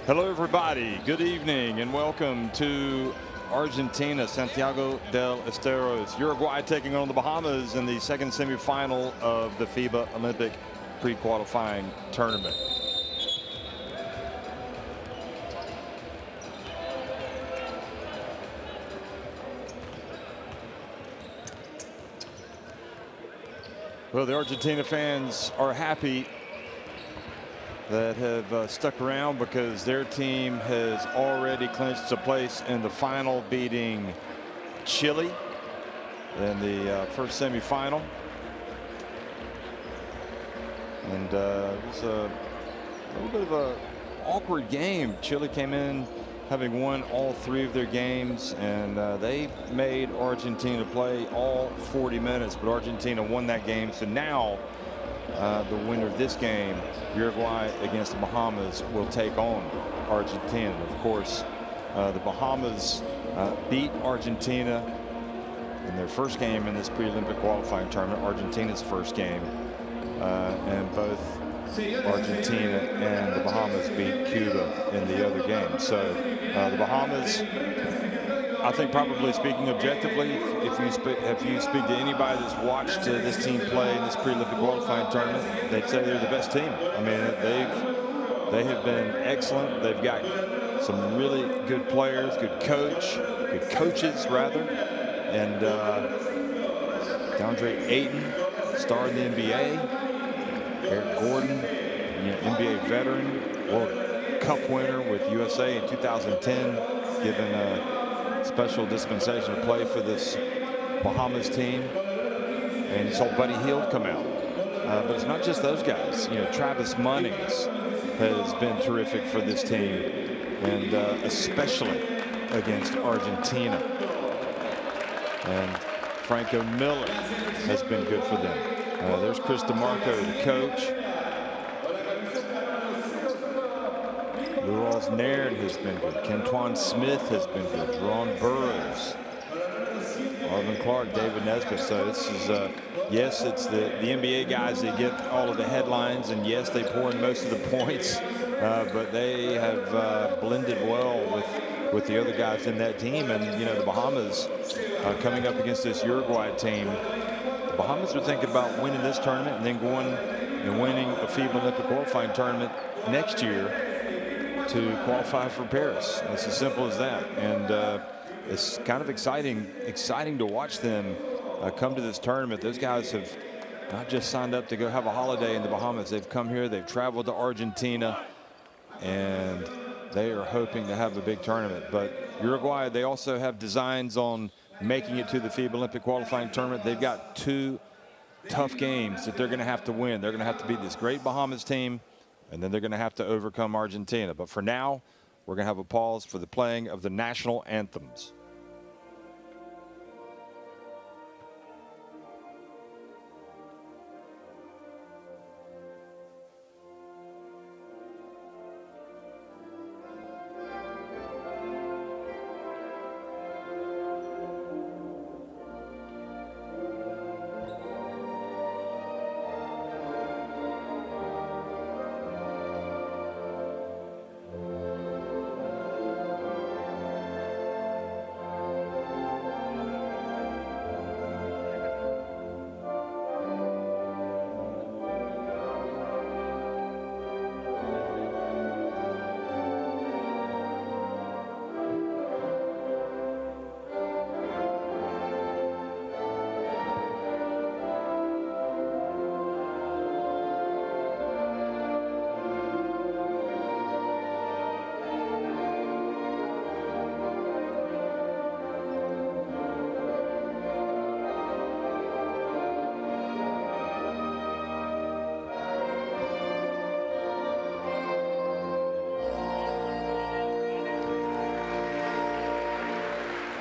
Hello, everybody. Good evening and welcome to Argentina, Santiago del Esteros. Uruguay taking on the Bahamas in the second semifinal of the FIBA Olympic pre-qualifying tournament. Well, the Argentina fans are happy that have stuck around because their team has already clinched a place in the final, beating Chile in the first semifinal. And it was a little bit of an awkward game. Chile came in having won all 3 of their games, and they made Argentina play all 40 minutes, but Argentina won that game. So now the winner of this game, Uruguay against the Bahamas, will take on Argentina. Of course, the Bahamas beat Argentina in their first game in this pre-Olympic qualifying tournament, Argentina's first game, and both Argentina and the Bahamas beat Cuba in the other game. So the Bahamas, I think, probably speaking objectively, if you speak to anybody that's watched this team play in this pre-Olympic qualifying tournament, they'd say they're the best team. I mean, they have been excellent. They've got some really good players, good coaches rather, and DeAndre Ayton, star in the NBA. Eric Gordon, NBA veteran, World Cup winner with USA in 2010, given a special dispensation of play for this Bahamas team. And you saw Buddy Hield come out. But it's not just those guys. Travis Munnings has been terrific for this team, and especially against Argentina. And Franco Miller has been good for them. There's Chris DeMarco, the coach. Luros Nairn has been good. Kentuan Smith has been good. Jerron Burroughs, Marvin Clark, David Nesbitt. So this is, yes, it's the NBA guys that get all of the headlines, and yes, they pour in most of the points, but they have blended well with the other guys in that team. And the Bahamas coming up against this Uruguay team. The Bahamas are thinking about winning this tournament and then going and winning a FIBA Olympic qualifying tournament next year to qualify for Paris. It's as simple as that. And it's kind of exciting to watch them come to this tournament. Those guys have not just signed up to go have a holiday in the Bahamas. They've come here, they've traveled to Argentina, and they are hoping to have a big tournament. But Uruguay, they also have designs on making it to the FIBA Olympic qualifying tournament. They've got 2 tough games that they're going to have to win. They're going to have to beat this great Bahamas team, and then they're going to have to overcome Argentina. But for now, we're going to have a pause for the playing of the national anthems.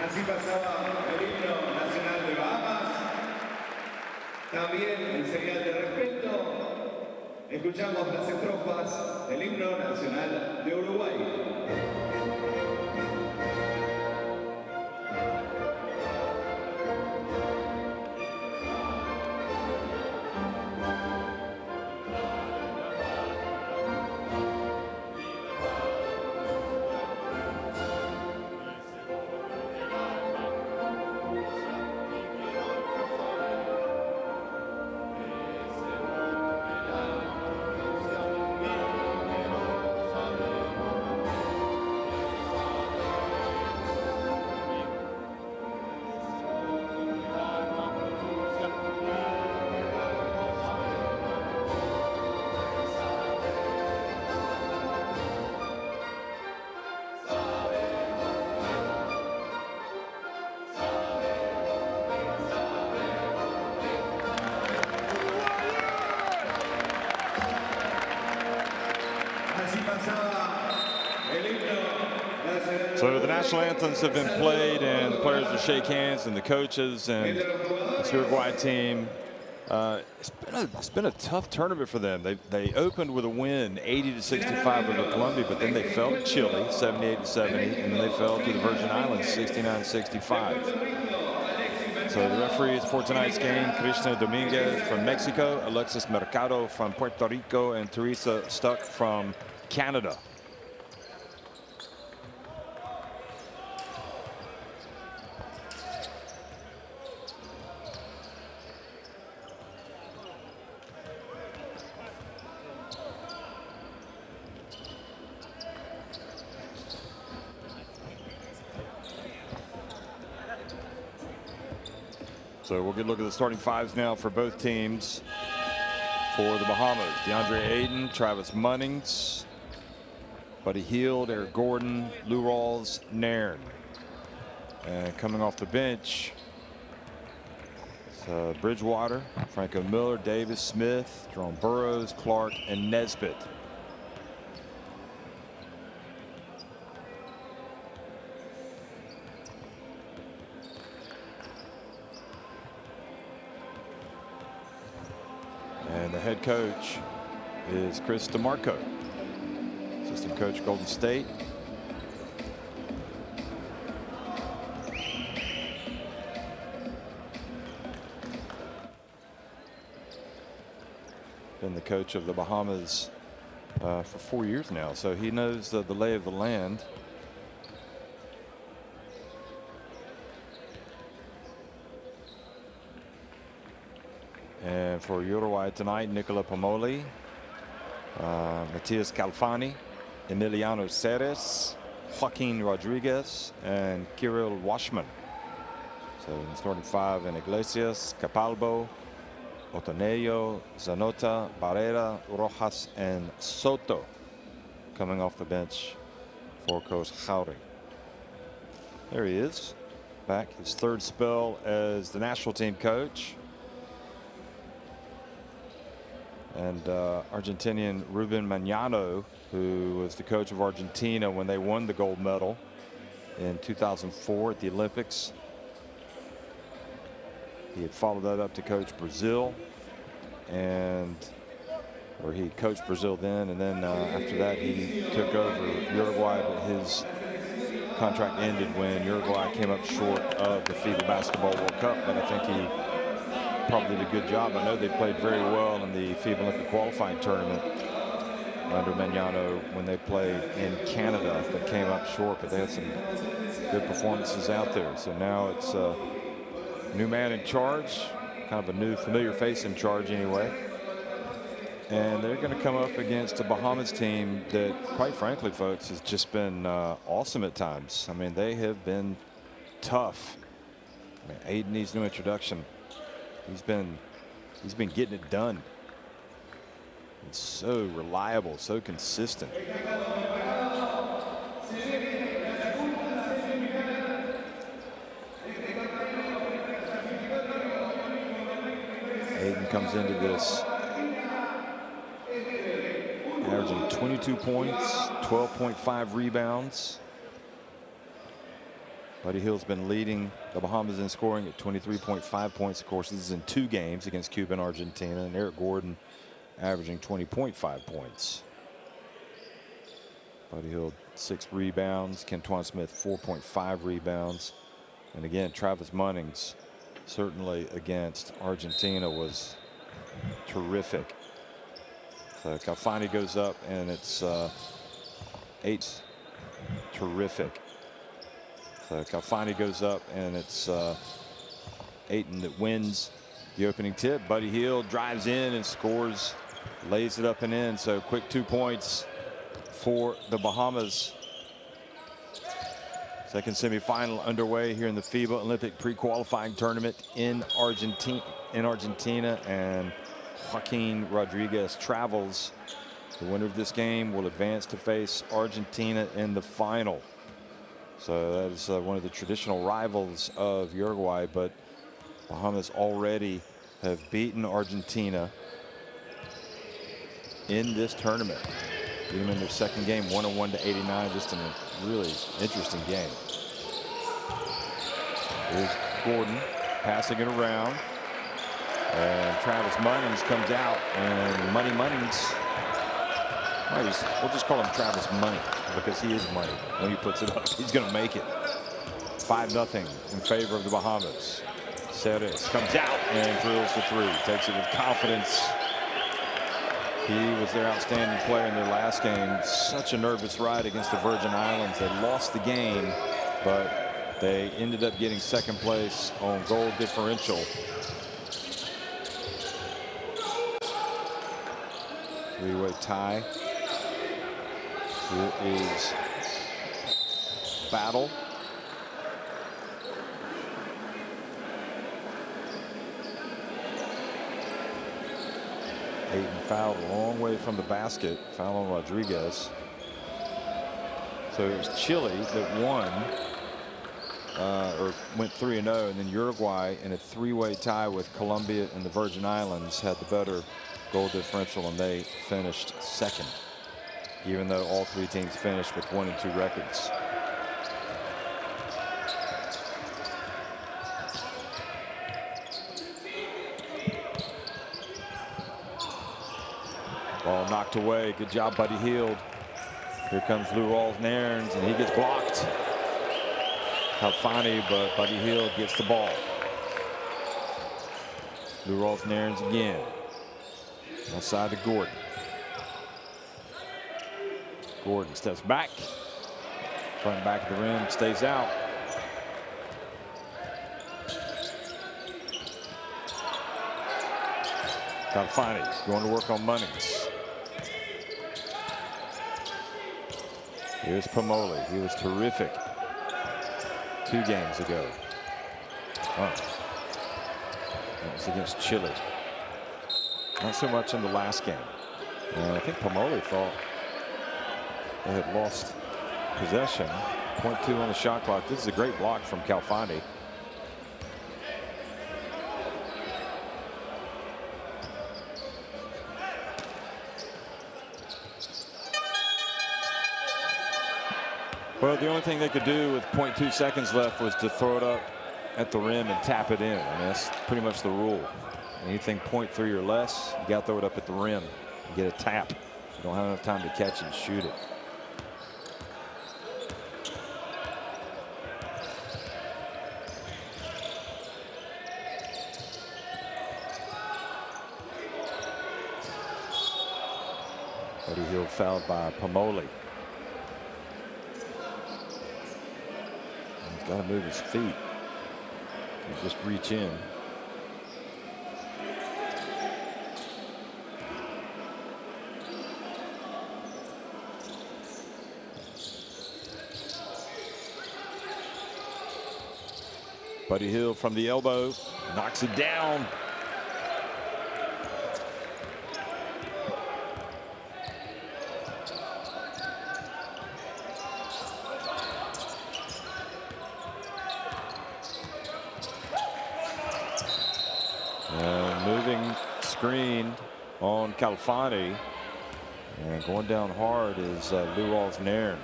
Así pasaba el himno nacional de Bahamas. También en señal de respeto, escuchamos las estrofas del himno nacional de Uruguay. So the national anthems have been played, and the players will shake hands, and the coaches, and this Uruguay team. It's been a tough tournament for them. They opened with a win, 80-65 over Colombia, but then they fell to Chile, 78-70, and then they fell to the Virgin Islands, 69-65. So the referees for tonight's game: Cristina Dominguez from Mexico, Alexis Mercado from Puerto Rico, and Teresa Stuck from Canada. So we'll get a look at the starting fives now for both teams. For the Bahamas, DeAndre Ayton, Travis Munnings, Buddy Hield, Eric Gordon, Lou Rawls, Nairn. And coming off the bench, Bridgewater, Franco Miller, Davis, Smith, Jerome Burroughs, Clark, and Nesbitt. And the head coach is Chris DeMarco, assistant coach, Golden State. Been the coach of the Bahamas for 4 years now, so he knows the lay of the land. And for Uruguay tonight, Nicola Pomoli, Matias Calfani, Emiliano Ceres, Joaquin Rodriguez, and Kirill Washman. So in the starting five, in Iglesias, Capalbo, Otonello, Zanota, Barrera, Rojas, and Soto. Coming off the bench for Coach Jauregui. There he is, back his third spell as the national team coach. And Argentinian Ruben Magnano, who was the coach of Argentina when they won the gold medal in 2004 at the Olympics. He had followed that up to coach Brazil, or he coached Brazil then, and then after that he took over Uruguay, but his contract ended when Uruguay came up short of the FIBA Basketball World Cup. But I think he probably did a good job. I know they played very well in the FIBA Olympic qualifying tournament under Magnano when they played in Canada, but came up short. But they had some good performances out there. So now it's a new man in charge, kind of a new familiar face in charge anyway. And they're going to come up against a Bahamas team that, quite frankly, folks, has just been awesome at times. I mean, they have been tough. I mean, Ayton needs no introduction. He's been getting it done. It's so reliable, so consistent. Ayton comes into this averaging 22 points, 12.5 rebounds. Buddy Hield's been leading the Bahamas in scoring at 23.5 points. Of course, this is in 2 games against Cuba and Argentina. And Eric Gordon averaging 20.5 points. Buddy Hield 6 rebounds. Kentuan Smith 4.5 rebounds. And again, Travis Munnings certainly against Argentina was terrific. So Calfani goes up, and it's 8. Terrific. Calfani goes up, and it's Ayton that wins the opening tip. Buddy Hield drives in and scores, lays it up and in. So quick 2 points for the Bahamas. Second semifinal underway here in the FIBA Olympic pre-qualifying tournament in Argentina, and Joaquin Rodriguez travels. The winner of this game will advance to face Argentina in the final. So that is one of the traditional rivals of Uruguay, but Bahamas already have beaten Argentina in this tournament. Beat them in their second game, 101-89. Just in a really interesting game. Here's Gordon passing it around. And Travis Munnings comes out, and Money Munnings, we'll just call him Travis Money because he is money. When he puts it up, he's going to make it. 5-0 in favor of the Bahamas. Ceres comes out and drills the three. Takes it with confidence. He was their outstanding player in their last game. Such a nervous ride against the Virgin Islands. They lost the game, but they ended up getting second place on goal differential. Three-way tie. Here is Battle. Ayton fouled a long way from the basket. Foul on Rodriguez. So it was Chile that won, or went 3-0, and then Uruguay in a three-way tie with Colombia and the Virgin Islands had the better goal differential, and they finished second, even though all three teams finished with 1 and 2 records. Ball knocked away. Good job, Buddy Hield. Here comes Lou Rawls-Nairns, and he gets blocked. How funny, but Buddy Hield gets the ball. Lou Rawls-Nairns again. Outside to Gordon. Gordon steps back. Front and back of the rim, stays out. Califani going to work on Munnings. Here's Pomoli. He was terrific 2 games ago. Oh. That was against Chile. Not so much in the last game. I think Pomoli thought they had lost possession. 0.2 on the shot clock. This is a great block from Califani. Well, the only thing they could do with 0.2 seconds left was to throw it up at the rim and tap it in. I mean, that's pretty much the rule. Anything 0.3 or less, you got to throw it up at the rim and get a tap. You don't have enough time to catch it and shoot it. Buddy Hield fouled by Pomoli. He's got to move his feet. He'll just reach in. Buddy Hield from the elbow knocks it down. Moving screen on Califani, and going down hard is Lou Rawls-Nairns.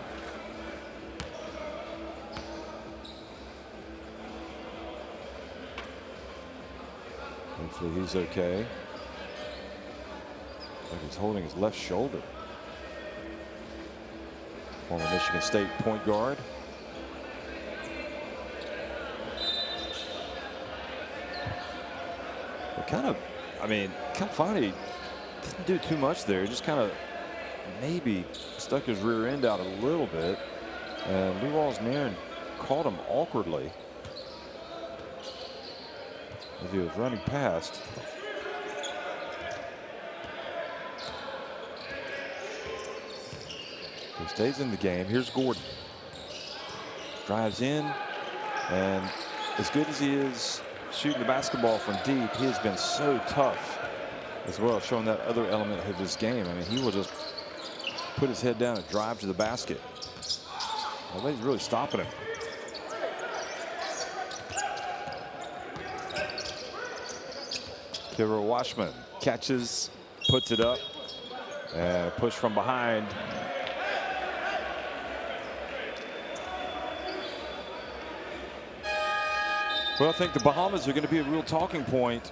Hopefully he's okay. Like he's holding his left shoulder. Former Michigan State point guard. Kind of, I mean, Califani didn't do too much there. He just kind of maybe stuck his rear end out a little bit, and Lou Rawls-Nairns caught him awkwardly as he was running past. He stays in the game. Here's Gordon. Drives in, and as good as he is shooting the basketball from deep, he has been so tough as well, showing that other element of his game. I mean, he will just put his head down and drive to the basket. Nobody's really stopping him. Kira Washman catches, puts it up, and push from behind. Well, I think the Bahamas are going to be a real talking point.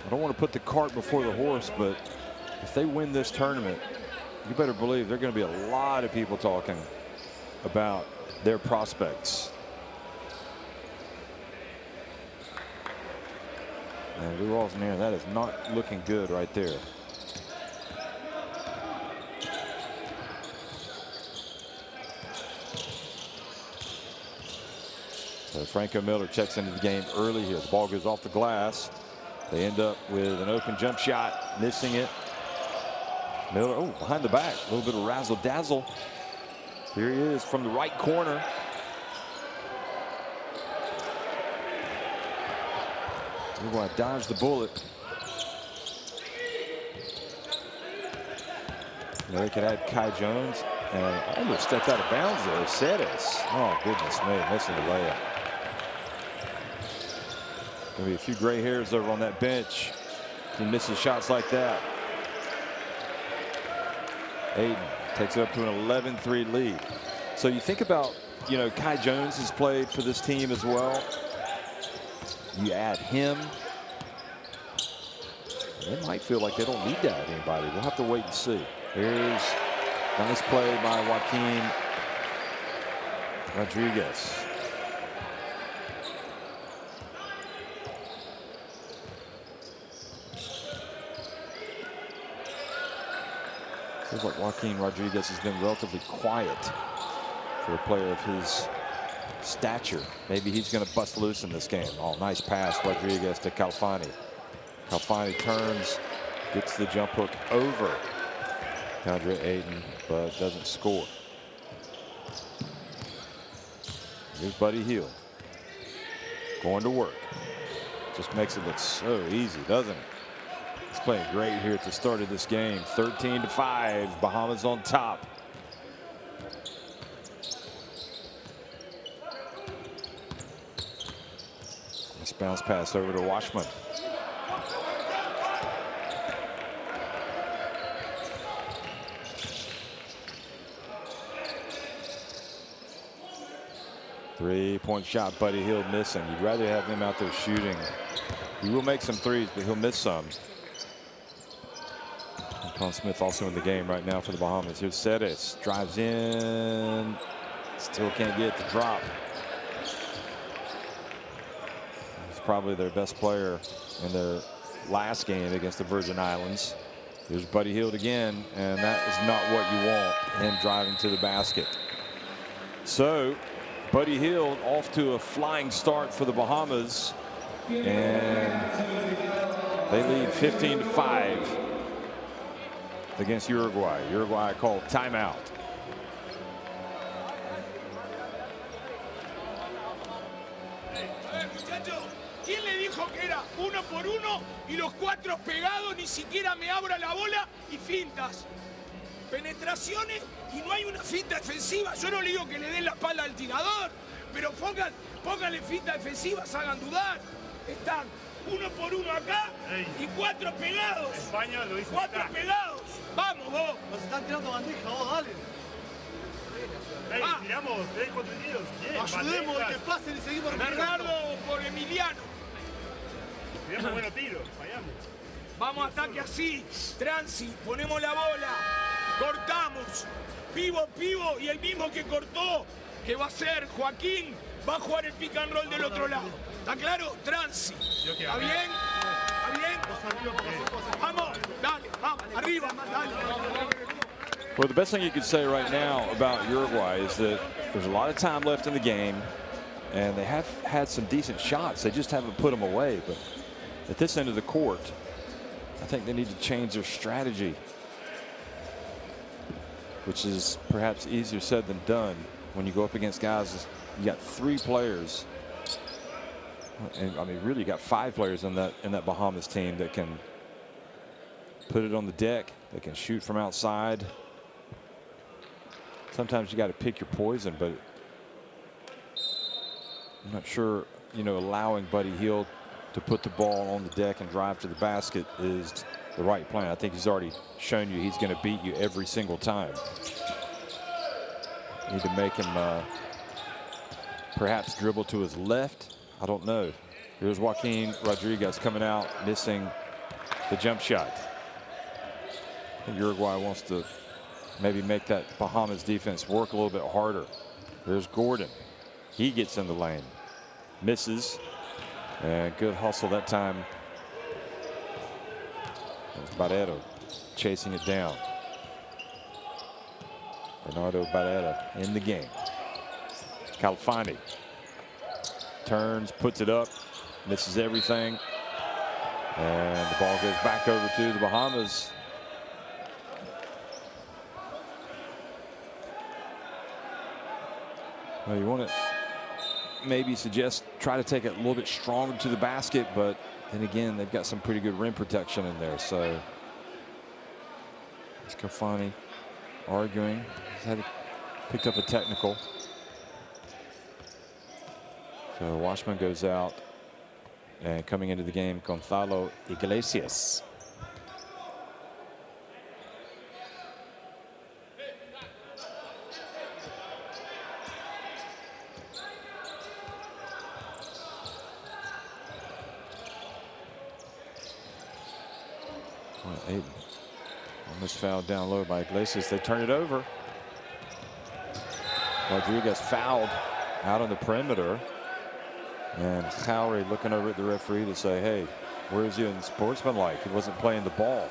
I don't want to put the cart before the horse, but if they win this tournament, you better believe there are going to be a lot of people talking about their prospects. And Lou Alsner, that is not looking good right there. So Franco Miller checks into the game early here. The ball goes off the glass. They end up with an open jump shot, missing it. Miller, oh, behind the back, a little bit of razzle dazzle. Here he is from the right corner. Uruguay dodged the bullet. You know, they could add Kai Jones, and almost stepped out of bounds there. Ceres. Oh, goodness me, missing the layup. Gonna be a few gray hairs over on that bench. He misses shots like that. Aiden takes it up to an 11-3 lead. So you think about, you know, Kai Jones has played for this team as well. You add him, they might feel like they don't need to add anybody. We'll have to wait and see. Here's nice play by Joaquin Rodriguez. Feels like Joaquin Rodriguez has been relatively quiet for a player of his stature. Maybe he's going to bust loose in this game. Oh, nice pass, Rodriguez to Calfani. Calfani turns, gets the jump hook over DeAndre Ayton, but doesn't score. Here's Buddy Hield going to work. Just makes it look so easy, doesn't it? He's playing great here at the start of this game. 13-5, Bahamas on top. Nice bounce pass over to Washman. Three-point shot, Buddy Hield missing. You'd rather have him out there shooting. He will make some threes, but he'll miss some. Con Smith also in the game right now for the Bahamas. Here's Ceres, drives in, still can't get the drop. He's probably their best player in their last game against the Virgin Islands. Here's Buddy Hield again, and that is not what you want, him driving to the basket. So Buddy Hield off to a flying start for the Bahamas, and they lead 15-5 against Uruguay. Uruguay called timeout. ¿Quién le dijo que era 1 por 1 y los 4 pegados, ni siquiera me abra la bola y fintas? Penetraciones y no hay una finta defensiva. Yo no le digo que le den la espalda al tirador, pero pónganle fintas defensivas, hagan dudar. Están 1 por 1 acá y 4 pegados. España lo hizo. 4 pegados. Vamos, vos. Nos están tirando bandeja, vos, dale. Tiramos 3 contenidos. Ayudemos a que pasen y seguimos. Bernardo por Emiliano. Tiramos buenos tiros, fallamos. Vamos a ataque así. Transi, ponemos la bola. Cortamos. Pivo, y el mismo que cortó, que va a ser Joaquín, va a jugar el pick and roll del otro lado. ¿Está claro? Transi. ¿Está bien? ¿Está bien? Vamos, dale, vamos, arriba, dale. Well, the best thing you could say right now about Uruguay is that there's a lot of time left in the game, and they have had some decent shots. They just haven't put them away. But at this end of the court, I think they need to change their strategy, which is perhaps easier said than done when you go up against guys. You got 3 players, and I mean really you got 5 players in that Bahamas team that can put it on the deck, that can shoot from outside. Sometimes you got to pick your poison, but I'm not sure, you know, allowing Buddy Hield to put the ball on the deck and drive to the basket is the right plan. I think he's already shown you he's going to beat you every single time. You need to make him perhaps dribble to his left. I don't know. Here's Joaquin Rodriguez coming out, missing the jump shot. I think Uruguay wants to maybe make that Bahamas defense work a little bit harder. There's Gordon. He gets in the lane. Misses. And good hustle that time. It's Barrero chasing it down. Bernardo Barrera in the game. Calfani turns, puts it up, misses everything. And the ball goes back over to the Bahamas. Well, you want to maybe suggest try to take it a little bit stronger to the basket, but then again, they've got some pretty good rim protection in there. So it's Calfani arguing. He's picked up a technical. So Washman goes out, and coming into the game, Gonzalo Iglesias. Aiden almost fouled down low by Iglesias. They turn it over. Rodriguez fouled out on the perimeter. And Khoury looking over at the referee to say, hey, where's he in sportsmanlike? He wasn't playing the ball.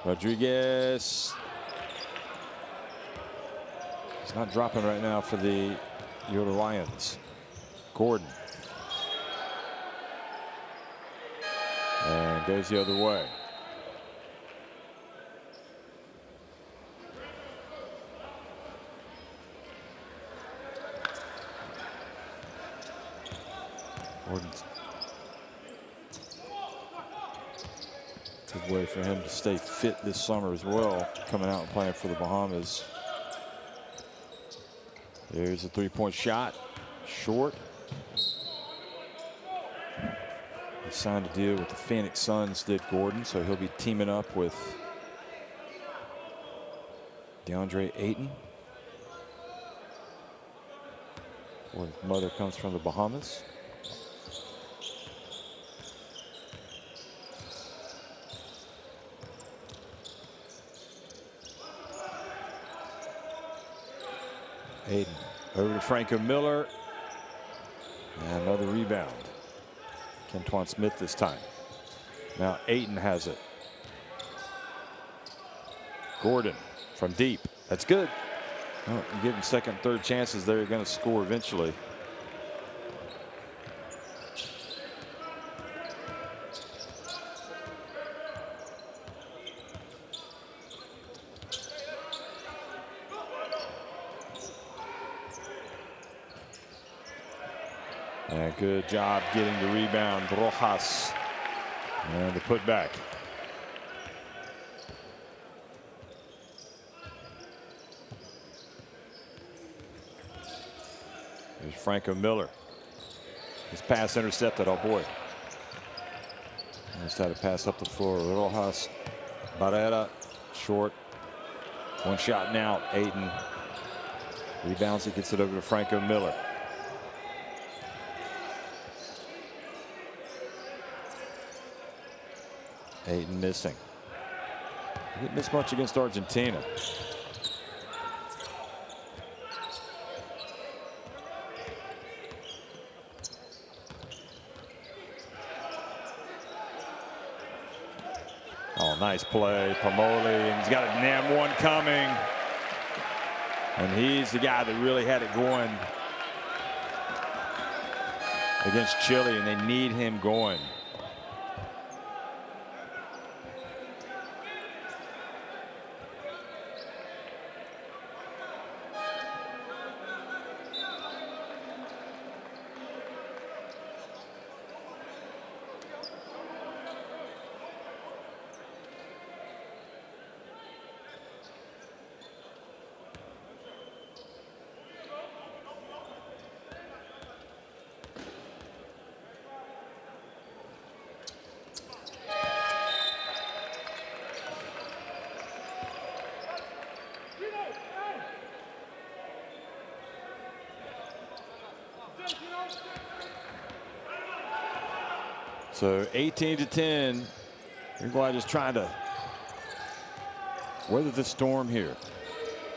Rodriguez. He's not dropping right now for the Uruguayans. Gordon. And goes the other way. Gordon's good way for him to stay fit this summer as well, coming out and playing for the Bahamas. There's a three-point shot, short. He signed a deal with the Phoenix Suns, did Gordon, so he'll be teaming up with DeAndre Ayton. His mother comes from the Bahamas. Ayton over to Franco Miller. And another rebound. Kentuan Smith this time. Now Ayton has it. Gordon from deep. That's good. Well, you give them second, third chances, they're going to score eventually. And good job getting the rebound, Rojas. And the putback. There's Franco Miller. His pass intercepted. Oh boy. Just had to pass up the floor. Rojas, Barrera, short. One shot now. Ayton rebounds it, gets it over to Franco Miller. Ayton missing. He didn't miss much against Argentina. Oh, nice play. Pomoli, and he's got a NAM one coming. And he's the guy that really had it going against Chile, and they need him going. So 18-10. Uruguay just trying to weather the storm here.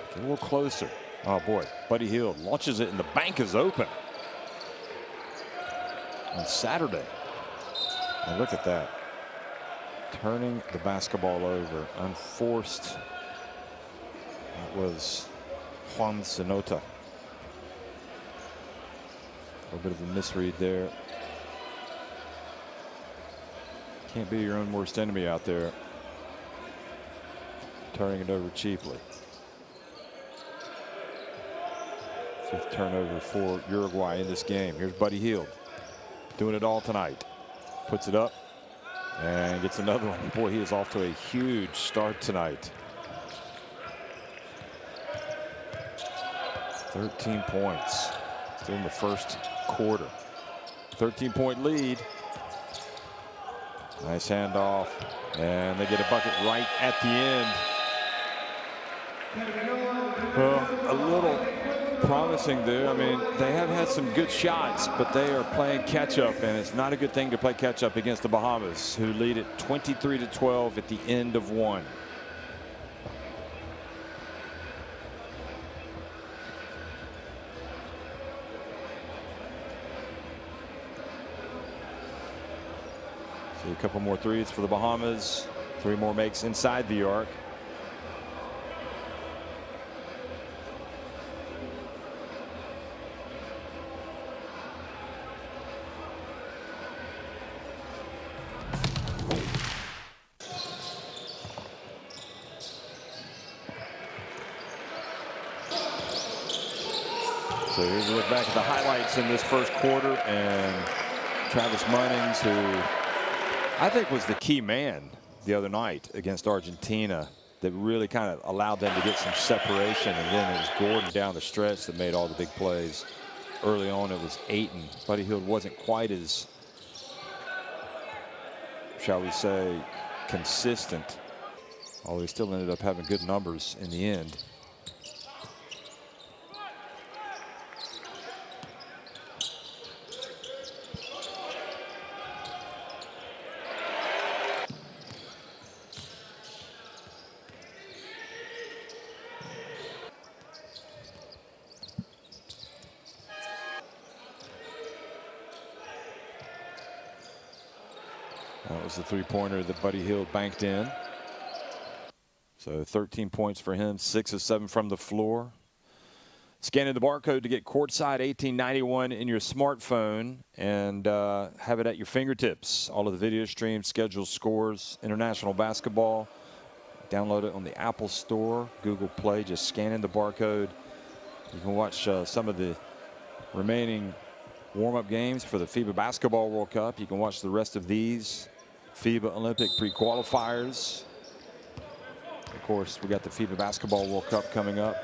Get a little closer. Oh boy, Buddy Hield launches it and the bank is open on Saturday. And look at that. Turning the basketball over. Unforced. That was Juan Zenota. A little bit of a misread there. Can't be your own worst enemy out there. Turning it over cheaply. Fifth turnover for Uruguay in this game. Here's Buddy Hield doing it all tonight. Puts it up and gets another one. Boy, he is off to a huge start tonight. 13 points. Still in the first quarter. 13-point lead. Nice handoff. And they get a bucket right at the end. Well, a little promising there. I mean, they have had some good shots, but they are playing catch up, and it's not a good thing to play catch up against the Bahamas, who lead it 23-12 at the end of one. See a couple more threes for the Bahamas. 3 more makes inside the arc. So here's a look back at the highlights in this first quarter, and Travis Munnings, who I think was the key man the other night against Argentina, that really kind of allowed them to get some separation. And then it was Gordon down the stretch that made all the big plays. Early on it was Ayton. Buddy Hield wasn't quite as, shall we say, consistent, although he still ended up having good numbers in the end. That was the three-pointer that Buddy Hield banked in. So 13 points for him, 6 of 7 from the floor. Scanning the barcode to get Courtside 1891 in your smartphone and have it at your fingertips. All of the video streams, schedules, scores, international basketball. Download it on the Apple Store, Google Play. Just scanning the barcode. You can watch some of the remaining warm-up games for the FIBA Basketball World Cup. You can watch the rest of these FIBA Olympic pre-qualifiers. Of course, we got the FIBA Basketball World Cup coming up,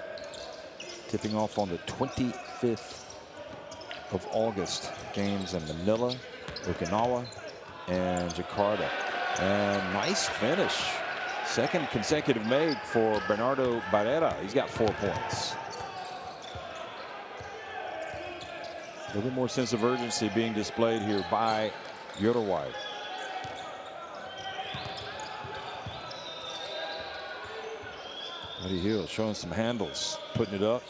tipping off on the 25th of August. Games in Manila, Okinawa, and Jakarta. And nice finish. Second consecutive make for Bernardo Barrera. He's got 4 points. A little bit more sense of urgency being displayed here by Uruguay. Buddy Hield showing some handles, putting it up.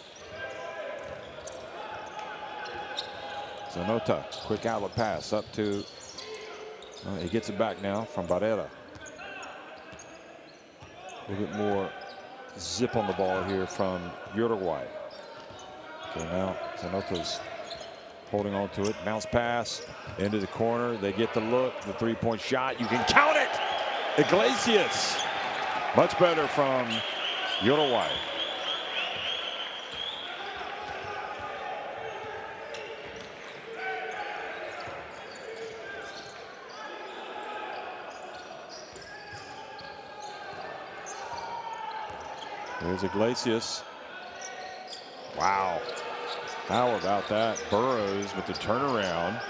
Zenota, quick outlet pass up to, he gets it back now from Barrera. A little bit more zip on the ball here from Uruguay. Okay, now Zenota's holding on to it. Bounce pass into the corner. They get the look, the three-point shot. You can count it. Iglesias. Much better from Uruguay. There's Iglesias. Wow. How about that? Burrows with the turnaround.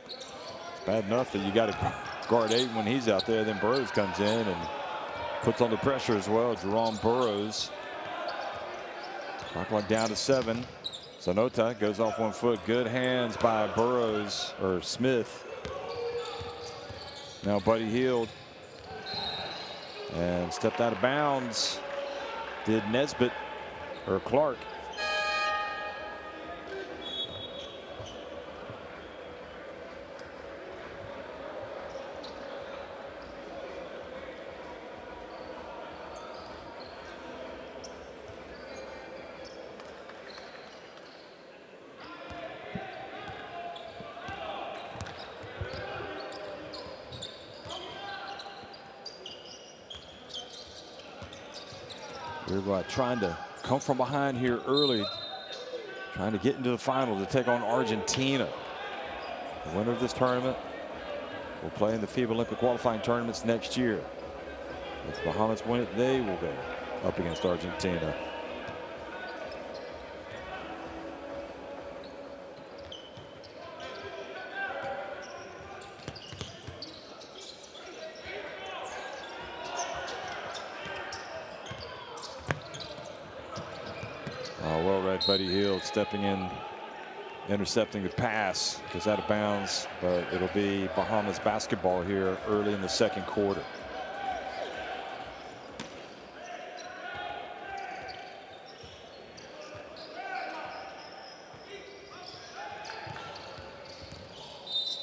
It's bad enough that you got to guard Ayton when he's out there. Then Burrows comes in and puts on the pressure as well. Jerome Burrows. Shot clock down to 7. Zanota goes off 1 foot. Good hands by Burrows or Smith. Now Buddy Hield. And stepped out of bounds. Did Nesbitt or Clark. Uruguay trying to come from behind here early, trying to get into the final to take on Argentina. The winner of this tournament will play in the FIBA Olympic qualifying tournaments next year. If the Bahamas win it, they will go up against Argentina. Well read, Buddy Hield stepping in, intercepting the pass, goes out of bounds, but it'll be Bahamas basketball here early in the second quarter.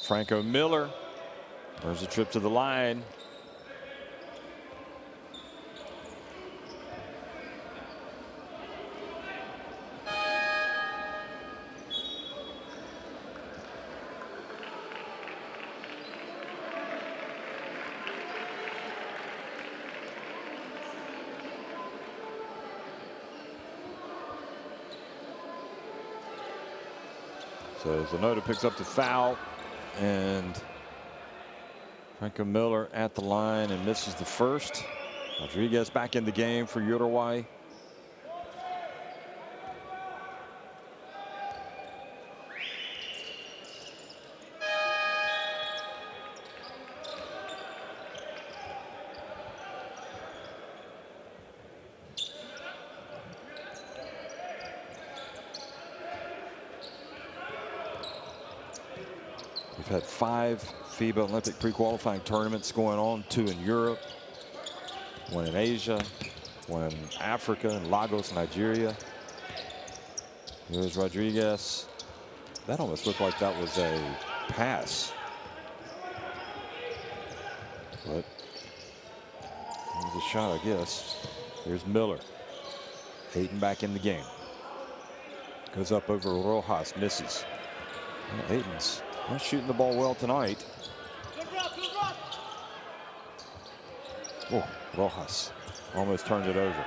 Franco Miller, there's a trip to the line. So Zanota picks up the foul, and Franco Miller at the line and misses the first. Rodriguez back in the game for Uruguay. We've had 5 FIBA Olympic pre-qualifying tournaments going on, 2 in Europe, 1 in Asia, 1 in Africa, in Lagos, Nigeria. Here's Rodriguez. That almost looked like that was a pass. But it was a shot, I guess. Here's Miller. Hayden back in the game. Goes up over Rojas, misses. Well, Hayden's not shooting the ball well tonight. Oh, Rojas almost turned it over.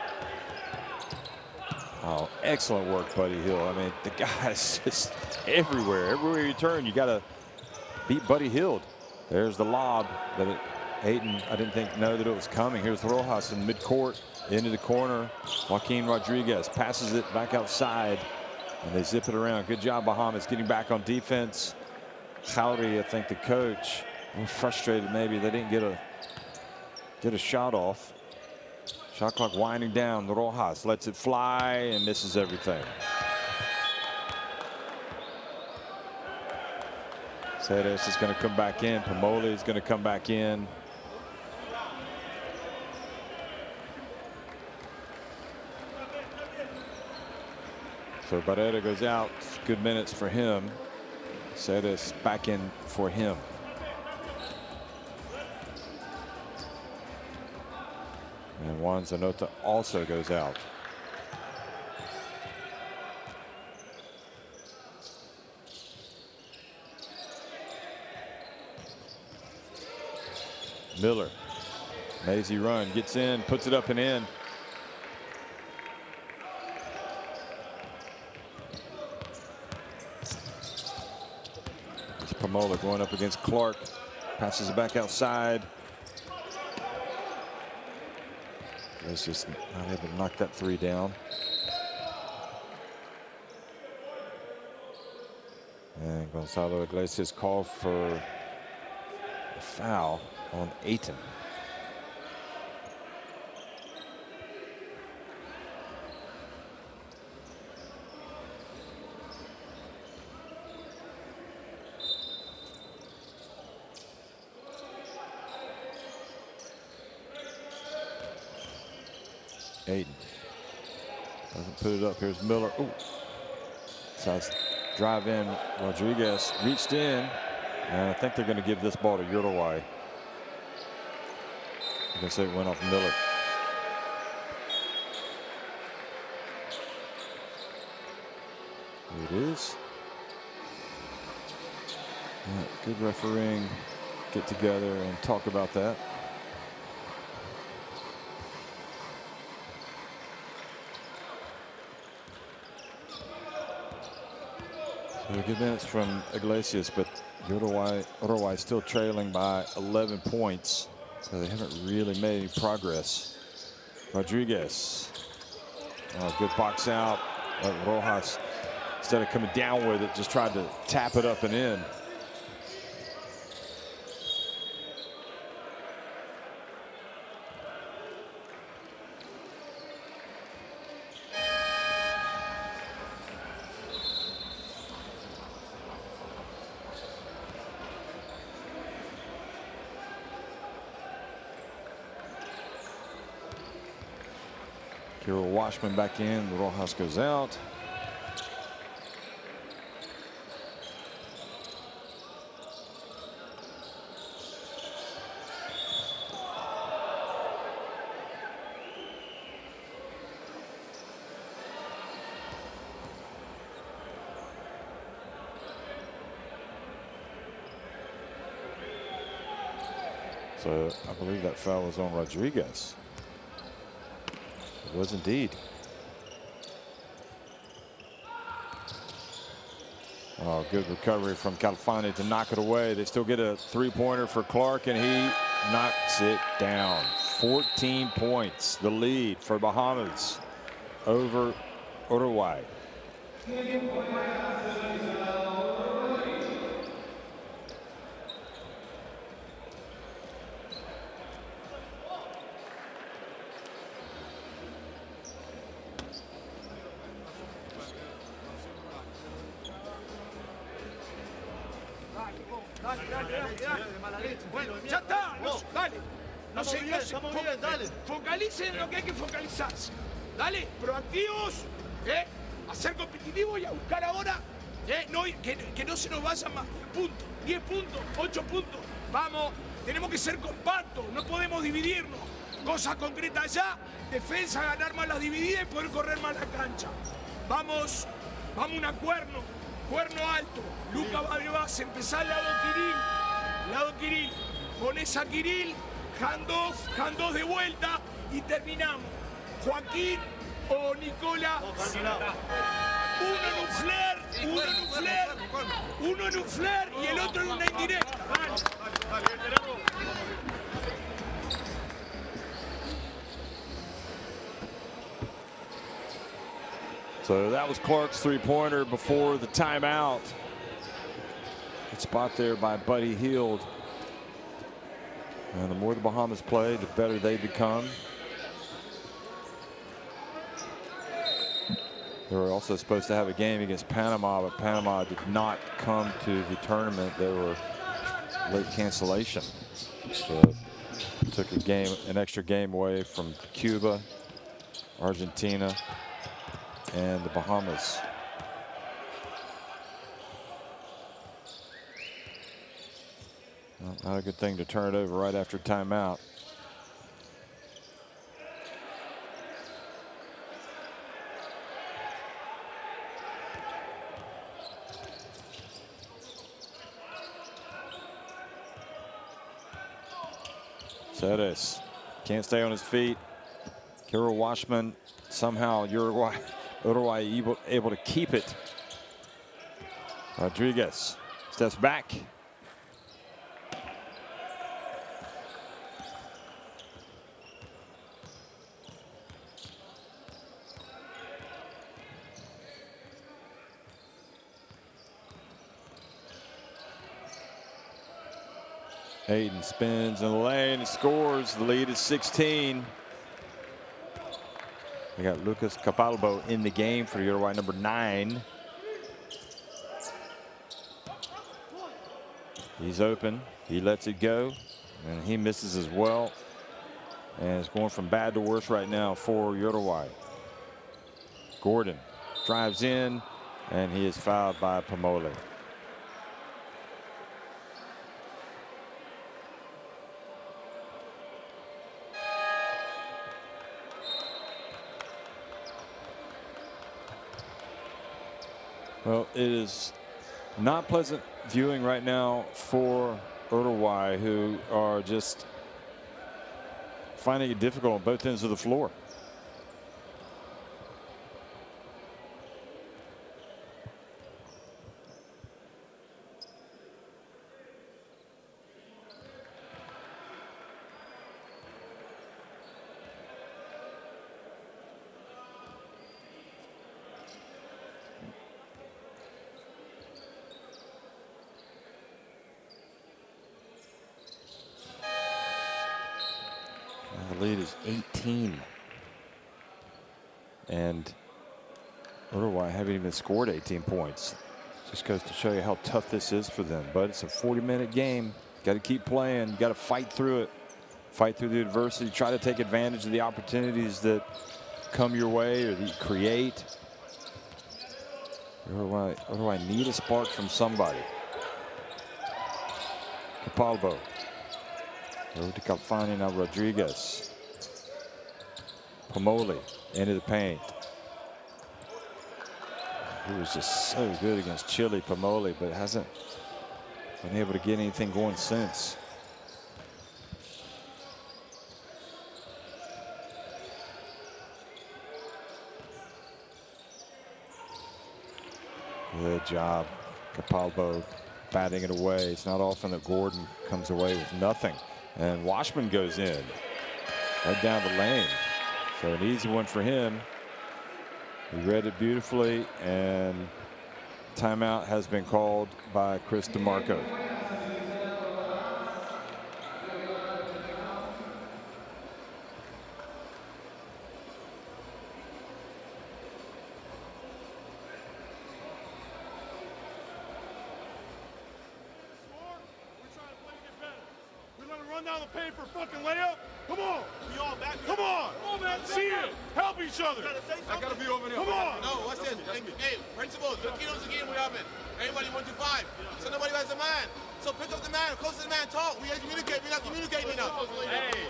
Oh, excellent work, Buddy Hield. I mean, the guy's just everywhere. Everywhere you turn, you got to beat Buddy Hield. There's the lob that Hayden, I didn't know that it was coming. Here's Rojas in midcourt, into the corner. Joaquin Rodriguez passes it back outside, and they zip it around. Good job, Bahamas, getting back on defense. Khoury, I think the coach, a little frustrated maybe they didn't get a shot off. Shot clock winding down. Rojas lets it fly and misses everything. Ceres is going to come back in. Pomoli is going to come back in. So Barrera goes out. Good minutes for him. Ceres back in for him. And Juan Zanota also goes out. Miller, lazy run, gets in, puts it up and in. It's Pomola going up against Clark, passes it back outside. He's just not able to knock that 3 down. And Gonzalo Iglesias called for a foul on Ayton. Aiden doesn't put it up. Here's Miller. Ooh. Decides to drive in. Rodriguez reached in, and I think they're going to give this ball to Uruguay. I guess it went off Miller. Here it is. Yeah, good refereeing. Get together and talk about that. So good minutes from Iglesias, but Uruguay still trailing by 11 points. So they haven't really made any progress. Rodriguez. Oh, good box out. Rojas, instead of coming down with it, just tried to tap it up and in. Kirill Washman back in. Rojas goes out. So I believe that foul was on Rodriguez. It was indeed. Oh, good recovery from Califani to knock it away. They still get a three-pointer for Clark, and he knocks it down. 14 points, the lead for Bahamas over Uruguay. Bueno, ya está, dale. Dale. Focalicen en lo que hay que focalizarse. Dale, proactivos, a ser competitivos y a buscar ahora, que no se nos vayan más puntos, 10 puntos, 8 puntos. Vamos, tenemos que ser compactos, no podemos dividirnos. Cosas concretas ya, defensa, ganar más las divididas y poder correr más la cancha. Vamos una cuerno alto. Luca va de base, empezar lado Kirill. Pones a Kirill, handoff de vuelta y terminamos. Joaquín o Nicola. Uno en un flare y el otro en una indirecta. So that was Clark's three-pointer before the timeout. Good spot there by Buddy Hield. And the more the Bahamas play, the better they become. They were also supposed to have a game against Panama, but Panama did not come to the tournament. They were late cancellation. So took an extra game away from Cuba, Argentina, and the Bahamas. Well, not a good thing to turn it over right after timeout. Ceres can't stay on his feet. Kirill Washman, somehow Uruguay able to keep it. Rodriguez steps back. Aiden spins in the lane and scores. The lead is 16. We got Lucas Capalbo in the game for Uruguay, number 9. He's open. He lets it go, and he misses as well. And it's going from bad to worse right now for Uruguay. Gordon drives in, and he is fouled by Pomole. Well, it is not pleasant viewing right now for Uruguay, who are just finding it difficult on both ends of the floor. The lead is 18. And Uruguay haven't even scored 18 points. Just goes to show you how tough this is for them. But it's a 40-minute game. Got to keep playing. You got to fight through it. Fight through the adversity. Try to take advantage of the opportunities that come your way or that you create. Uruguay need a spark from somebody. Capalbo. Over to Calfani, now Rodriguez. Pomole into the paint. He was just so good against Chile, Pomole, but hasn't been able to get anything going since. Good job, Capalbo batting it away. It's not often that Gordon comes away with nothing. And Washman goes in right down the lane. So an easy one for him. He read it beautifully, and timeout has been called by Chris DeMarco. Run down the paint for fucking layup. Come on. We all back. Come on. Come on, man. See it. Help each other. I gotta be over there. Come on. No, what's this? Hey, principals, the kiddos again, we have it. Everybody 1 through 5. So nobody has a man. So pick up the man, close to the man, talk. We gotta communicate. We're not communicating enough. Hey,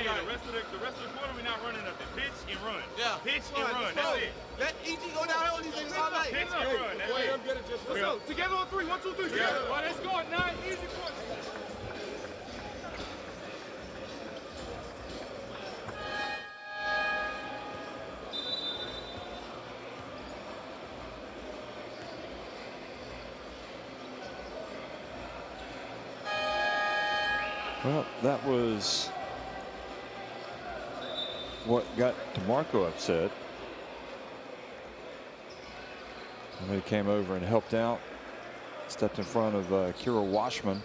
the rest of the quarter, we're not running nothing. Pitch and run. Yeah. Pitch and run. That's it. Let EG go down on these things all night. Pitch and run. That's it. Let's go. Together on 3. 1, 2, 3. Together. All right, let's go. 9 easy points. Well, that was what got DeMarco upset. And he came over and helped out, stepped in front of Kira Washman.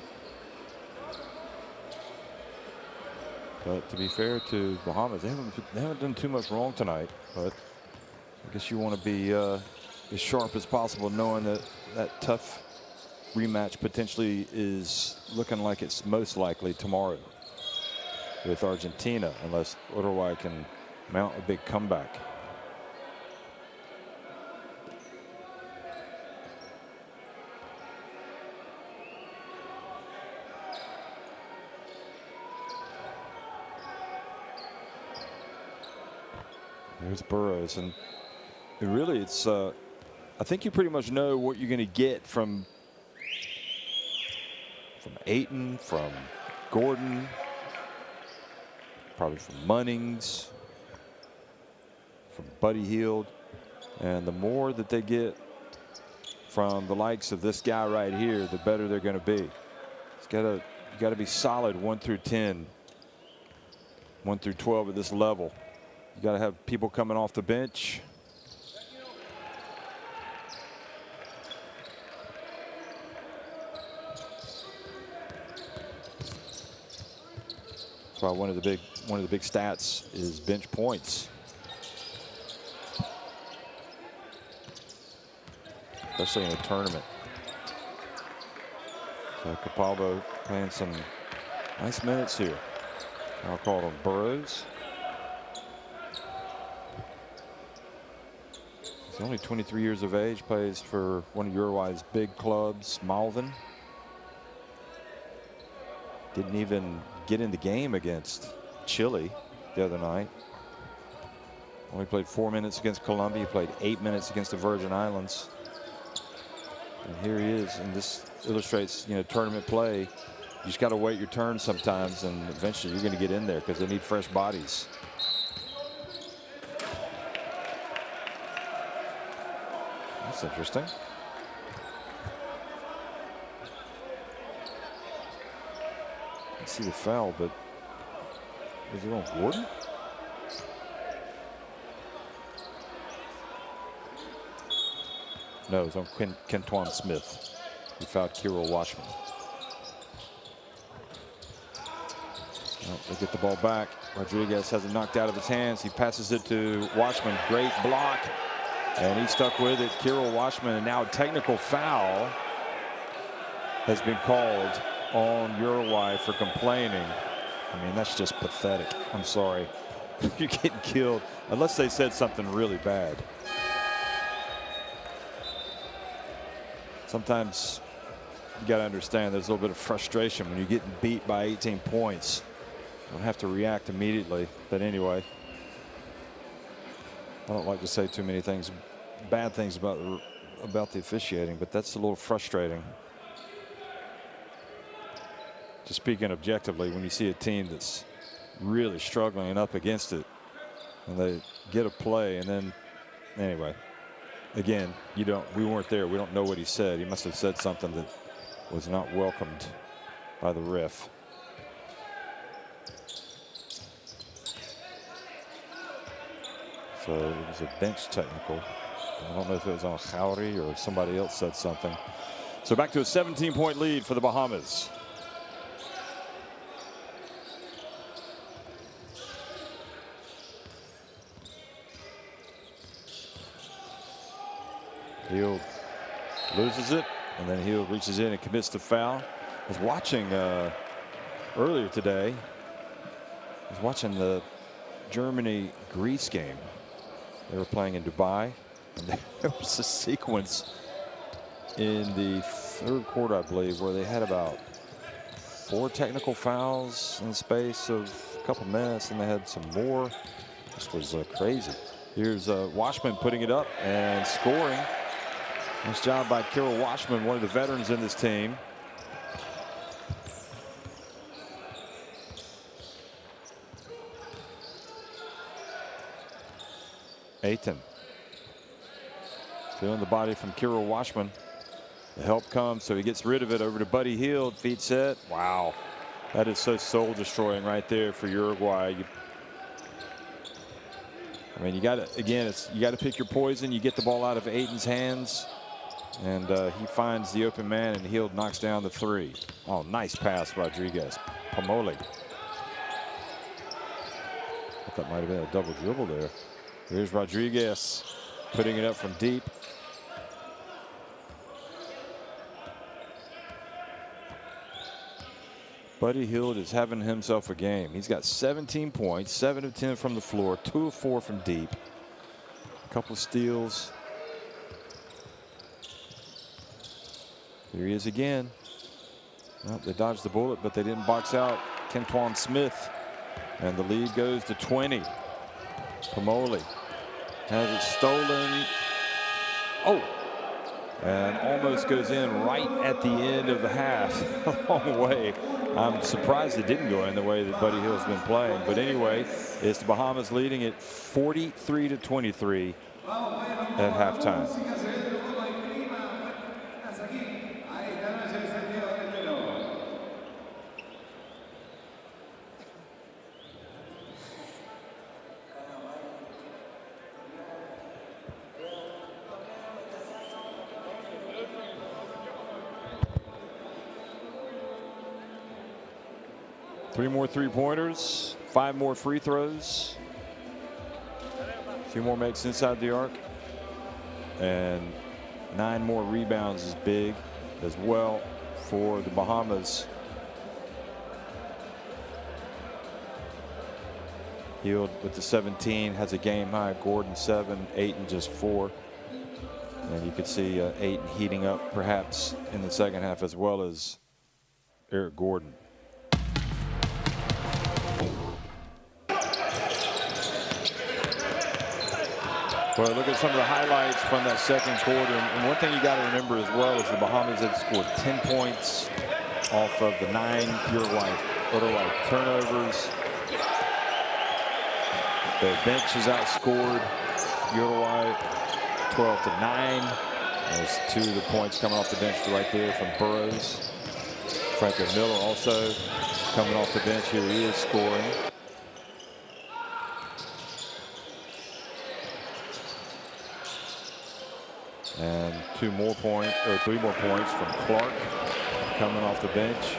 But to be fair to Bahamas, they haven't done too much wrong tonight. But I guess you want to be as sharp as possible, knowing that that tough rematch potentially is looking like it's most likely tomorrow with Argentina, unless Uruguay can mount a big comeback. There's Burroughs, and it's I think you pretty much know what you're going to get from Ayton, from Gordon, probably from Munnings, from Buddy Hield. And the more that they get from the likes of this guy right here, the better they're going to be. You got to be solid 1 through 10, 1 through 12 at this level. You got to have people coming off the bench. That's why one of the big stats is bench points, especially in a tournament. So Capalbo playing some nice minutes here. I'll call him Burrows. He's only 23 years of age, plays for one of Uruguay's big clubs, Malvin. Didn't even get in the game against Chile the other night. Only played 4 minutes against Colombia. He played 8 minutes against the Virgin Islands. And here he is, and this illustrates, you know, tournament play. You just got to wait your turn sometimes, and eventually you're going to get in there because they need fresh bodies. That's interesting. I see the foul, but is it on Gordon? No, it's on Kentwan Smith. He fouled Kirill Washman. Well, they get the ball back. Rodriguez has it knocked out of his hands. He passes it to Washman. Great block. And he stuck with it. Kirill Washman, and now a technical foul has been called on Uruguay for complaining. I mean, that's just pathetic. I'm sorry. You're getting killed unless they said something really bad. Sometimes you got to understand there's a little bit of frustration when you're getting beat by 18 points. You don't have to react immediately. But anyway, I don't like to say too many things, bad things about the officiating, but that's a little frustrating. Just speaking objectively, when you see a team that's really struggling and up against it, and they get a play, and then anyway, again, we weren't there. We don't know what he said. He must have said something that was not welcomed by the ref. So it was a bench technical. I don't know if it was on Khoury or somebody else said something. So back to a 17-point lead for the Bahamas. Hill loses it, and then Hill reaches in and commits the foul. I was watching earlier today. I was watching the Germany-Greece game. They were playing in Dubai, and there was a sequence in the third quarter, I believe, where they had about 4 technical fouls in the space of a couple minutes, and they had some more. This was crazy. Here's Washman putting it up and scoring. Nice job by Kirill Washman, one of the veterans in this team. Aiton feeling the body from Kirill Washman. The help comes, so he gets rid of it over to Buddy Hield. Feet set. Wow, that is so soul destroying right there for Uruguay. I mean, you got to, again, you got to pick your poison. You get the ball out of Aiton's hands, and he finds the open man, and Hield knocks down the 3. Oh, nice pass, Rodriguez. Pomoli. I thought that might have been a double dribble there. Here's Rodriguez putting it up from deep. Buddy Hield is having himself a game. He's got 17 points, 7 of 10 from the floor, 2 of 4 from deep. A couple of steals. Here he is again. Well, they dodged the bullet, but they didn't box out Kentwan Smith. And the lead goes to 20. Pomoli has it stolen. Oh, and almost goes in right at the end of the half. A long way. I'm surprised it didn't go in the way that Buddy Hill's been playing. But anyway, it's the Bahamas leading it 43-23 at halftime. 3 more three-pointers, 5 more free throws, a few more makes inside the arc, and 9 more rebounds is big as well for the Bahamas. Hield with the 17 has a game high. Gordon 7, Ayton just 4. And you could see Ayton heating up perhaps in the second half, as well as Eric Gordon. Well, look at some of the highlights from that second quarter. And one thing you got to remember as well is the Bahamas have scored 10 points off of the 9 Uruguay turnovers. Their bench has outscored Uruguay 12-9. There's 2 of the points coming off the bench right there from Burroughs. Franklin Miller also coming off the bench here. He is scoring. And 3 more points from Clark coming off the bench.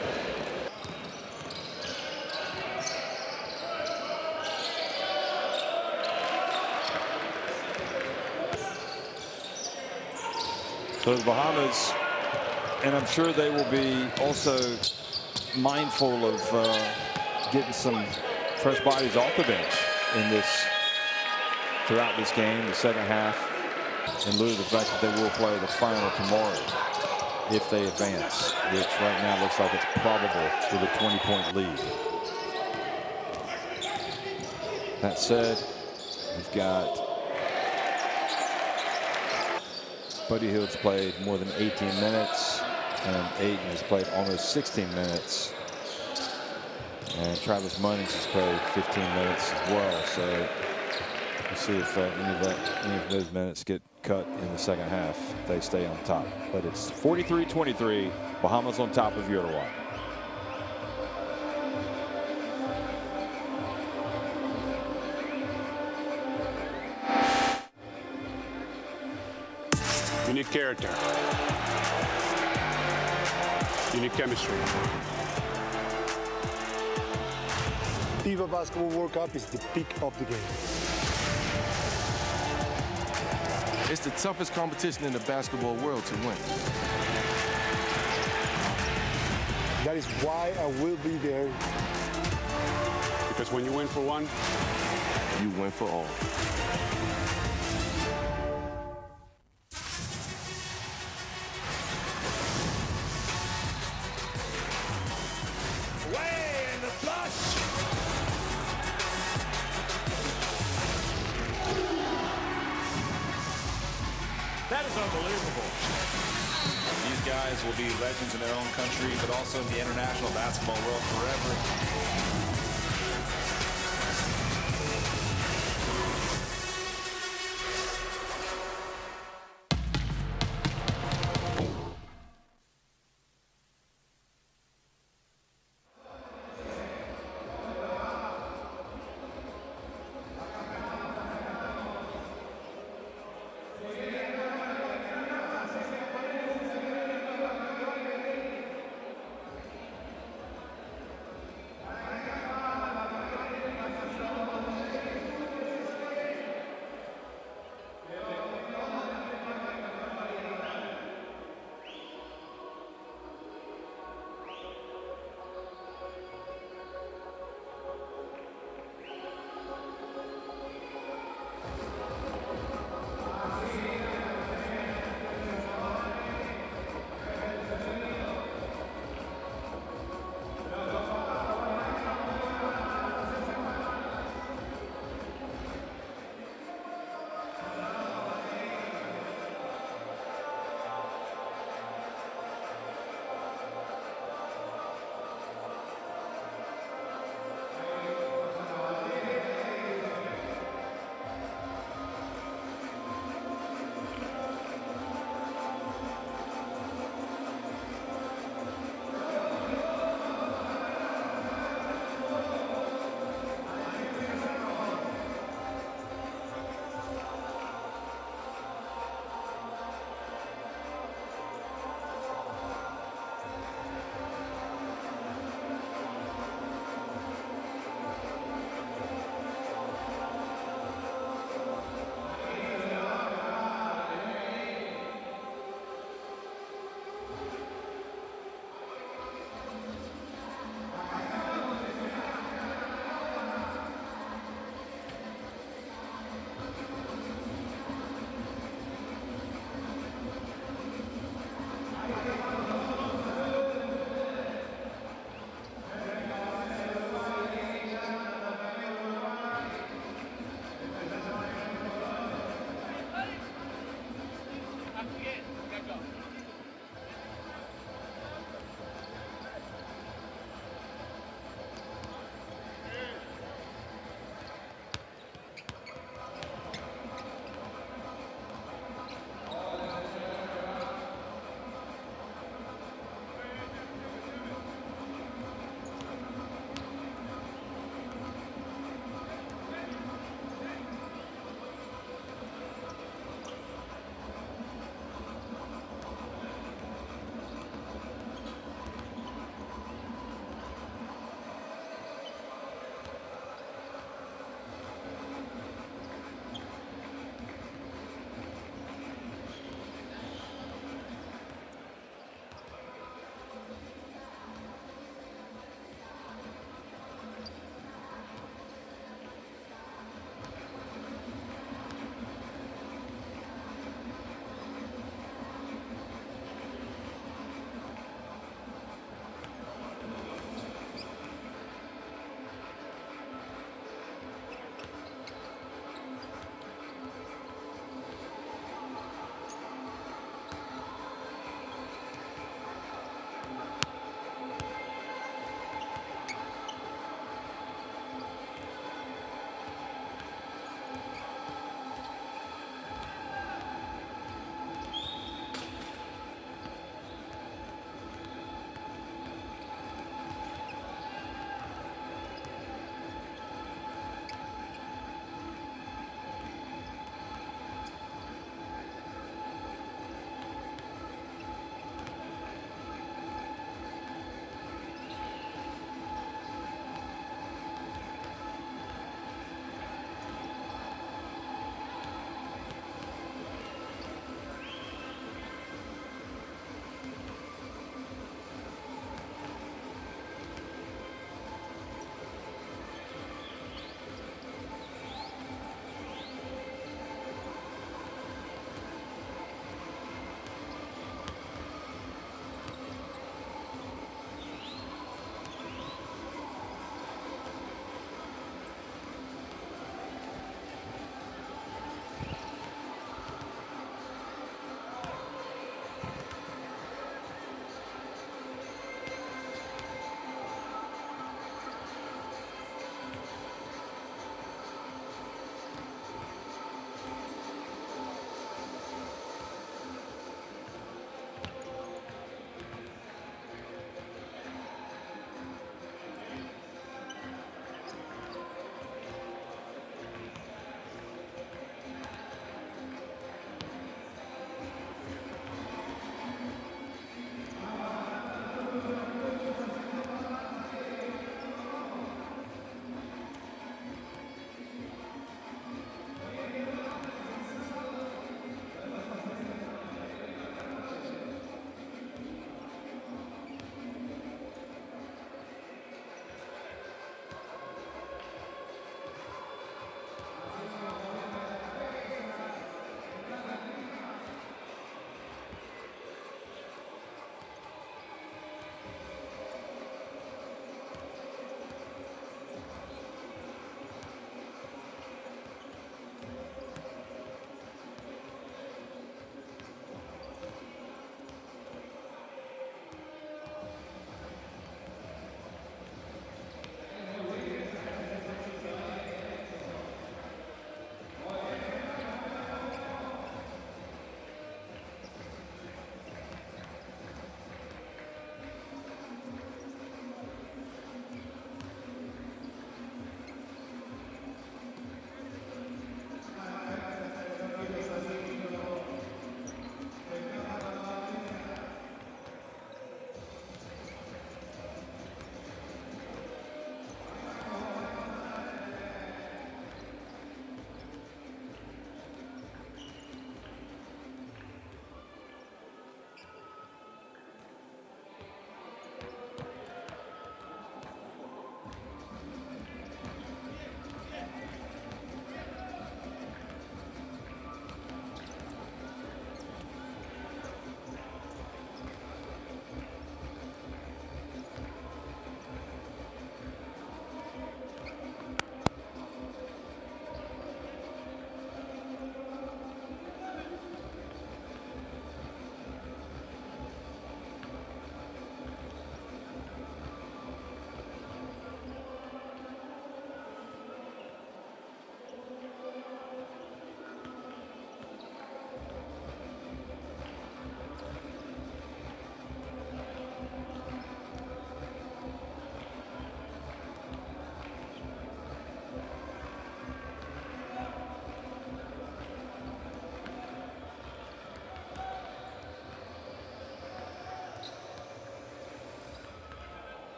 So the Bahamas, and I'm sure they will be also mindful of getting some fresh bodies off the bench in this throughout this game, the second half, in lieu of the fact that they will play the final tomorrow if they advance, which right now looks like it's probable with a 20-point lead. That said, we've got Buddy Hield's played more than 18 minutes, and Ayton has played almost 16 minutes. And Travis Munnings has played 15 minutes as well. So we'll see if any of those minutes get cut in the second half if they stay on top. But it's 43-23, Bahamas on top of Uruguay. You need character. You need chemistry. FIBA Basketball World Cup is the peak of the game. It's the toughest competition in the basketball world to win. That is why I will be there. Because when you win for one, You win for all. That is unbelievable. These guys will be legends in their own country, but also in the international basketball world forever.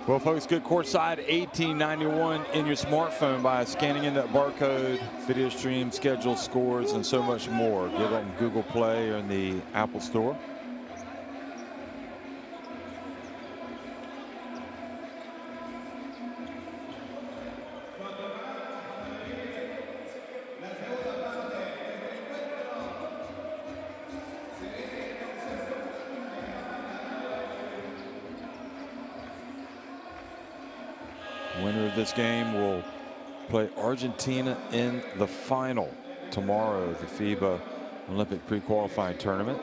Well, folks, good courtside 1891 in your smartphone by scanning in that barcode, video stream, schedule, scores, and so much more. Get it on Google Play or in the Apple Store. Winner of this game will play Argentina in the final tomorrow, the FIBA Olympic pre-qualifying tournament.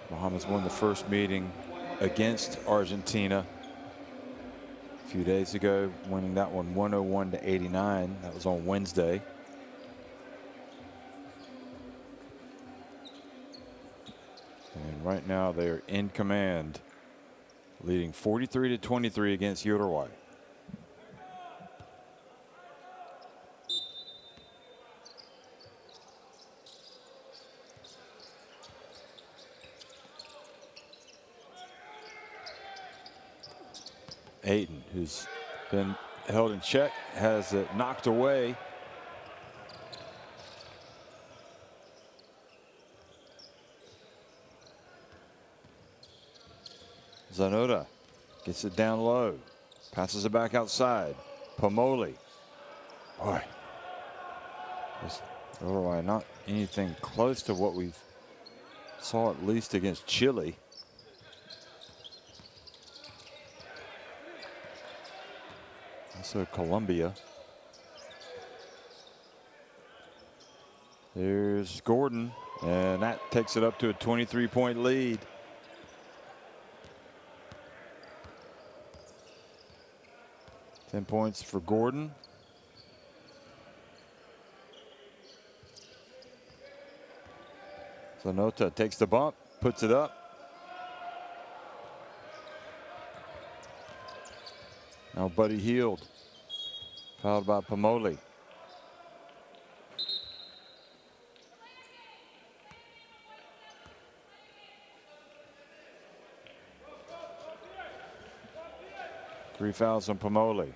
Bahamas won the first meeting against Argentina a few days ago, winning that one 101-89. That was on Wednesday. And right now they are in command, leading 43-23 against Uruguay. Ayton, who's been held in check, has it knocked away. Zanota gets it down low, passes it back outside. Pomoli. Boy, this Uruguay not anything close to what we saw at least against Chile. Also Colombia. There's Gordon, and that takes it up to a 23-point lead. Ten points for Gordon. Zanota takes the bump, puts it up. Now Buddy Hield, fouled by Pomoli. Three fouls on Pomoli.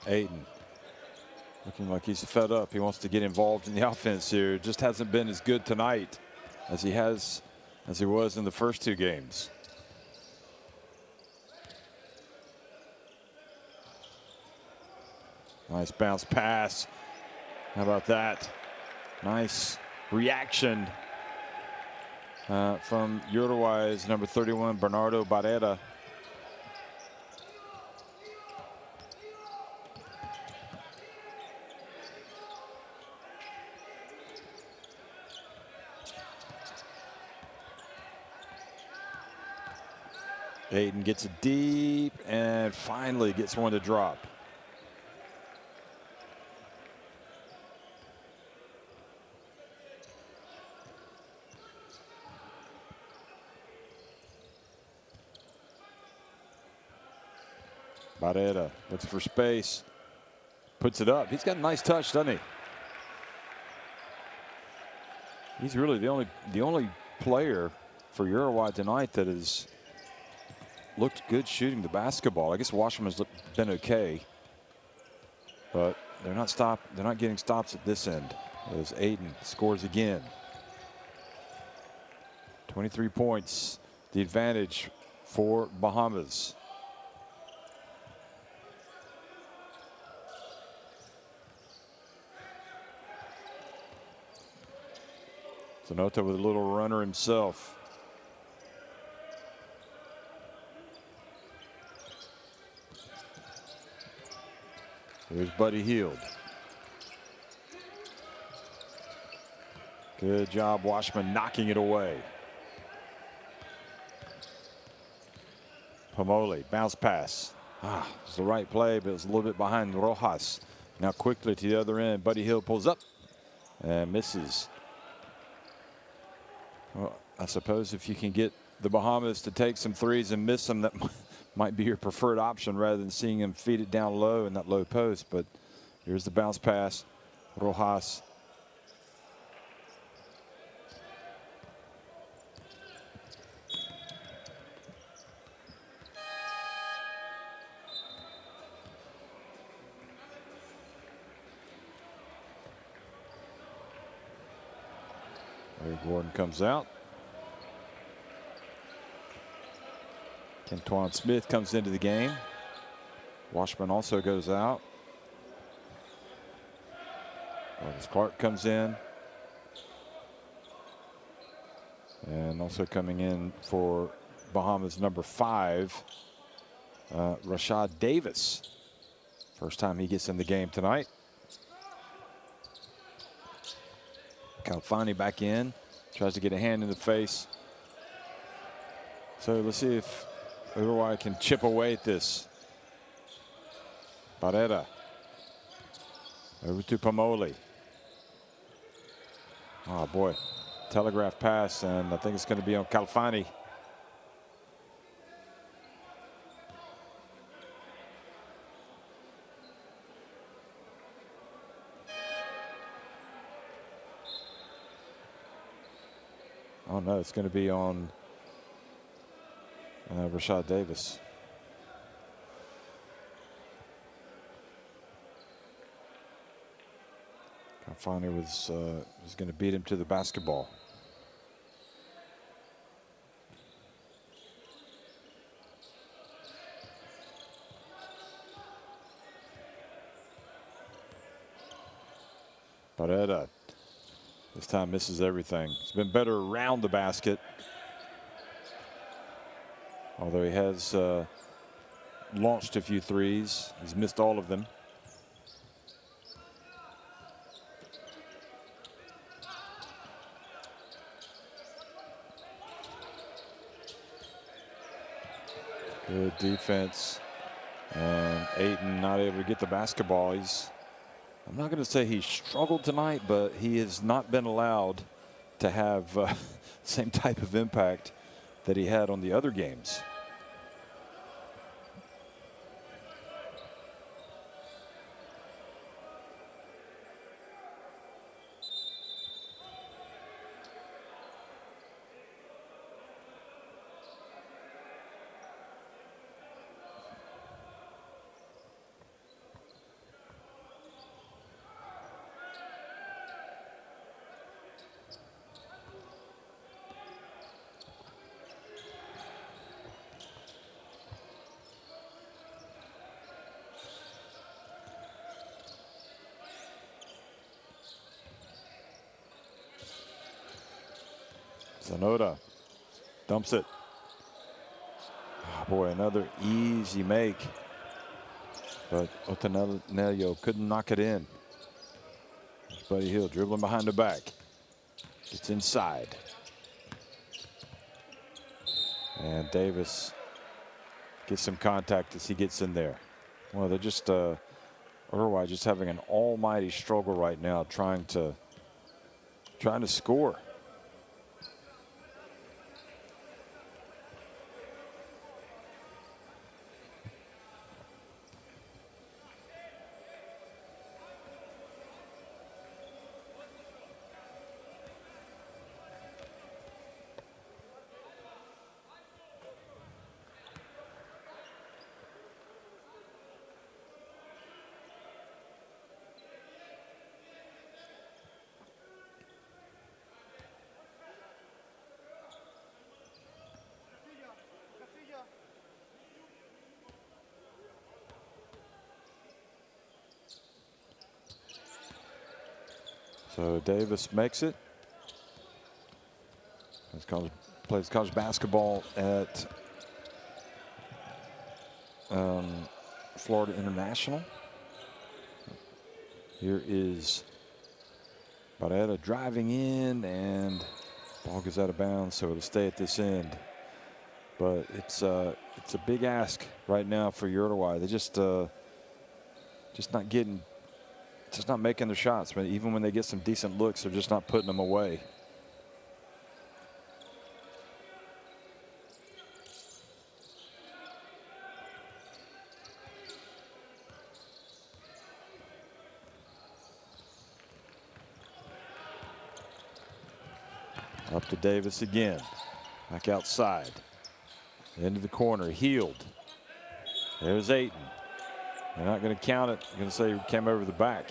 Ayton looking like he's fed up. He wants to get involved in the offense here. Just hasn't been as good tonight as he was in the first two games. Nice bounce pass. How about that? Nice reaction from Uruguay's number 31, Bernardo Barrera. Ayton gets it deep and finally gets one to drop. Barrera looks for space, puts it up. He's got a nice touch, doesn't he? He's really the only player for Uruguay tonight that has looked good shooting the basketball. I guess Washington's been okay, but they're not getting stops at this end. As Ayton scores again. 23 points, the advantage for Bahamas. Zanota with a little runner himself. There's Buddy Hield. Good job, Washman, knocking it away. Pomoli, bounce pass. It's the right play, but it's a little bit behind Rojas. Now quickly to the other end. Buddy Hield pulls up and misses. Well, I suppose if you can get the Bahamas to take some threes and miss them, that might be your preferred option rather than seeing them feed it down low in that low post. But here's the bounce pass. Rojas. Larry Gordon comes out. Kentuan Smith comes into the game. Washburn also goes out. Marcus Clark comes in. And also coming in for Bahamas number 5, Rashad Davis. First time he gets in the game tonight. Calfani back in, tries to get a hand in the face. So let's see if Uruguay can chip away at this. Barrera over to Pomoli. Oh boy, telegraph pass, and I think it's going to be on Calfani. Oh no, it's going to be on Rashad Davis. Calfani was going to beat him to the basketball. Barrera this time misses everything. He's been better around the basket, although he has launched a few threes. He's missed all of them. Good defense, and Ayton not able to get the basketball. I'm not going to say he struggled tonight, but he has not been allowed to have the same type of impact that he had on the other games. Zanoda dumps it. Oh boy, another easy make, but Otanelio couldn't knock it in. There's Buddy Hill dribbling behind the back. Gets inside. And Davis gets some contact as he gets in there. Well, they're just Uruguay just having an almighty struggle right now, trying to score. So Davis makes it. Plays college basketball at Florida International. Here is Barrera driving in, and ball goes out of bounds, so it'll stay at this end. But it's a big ask right now for Uruguay. They just not making their shots. But even when they get some decent looks, they're just not putting them away. Up to Davis again. Back outside. Into the corner. Healed. There's Ayton. They're not going to count it. They're going to say he came over the back.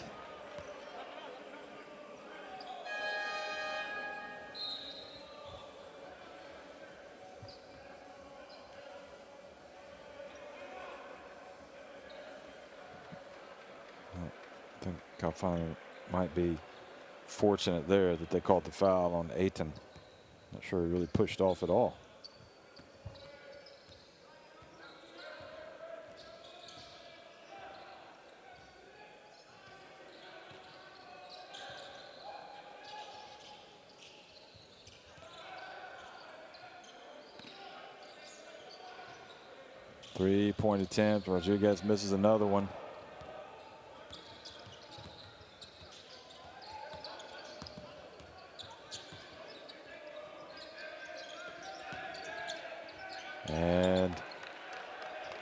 I think Calfani might be fortunate there that they called the foul on Ayton. Not sure he really pushed off at all. Three-point attempt. Rodriguez misses another one. And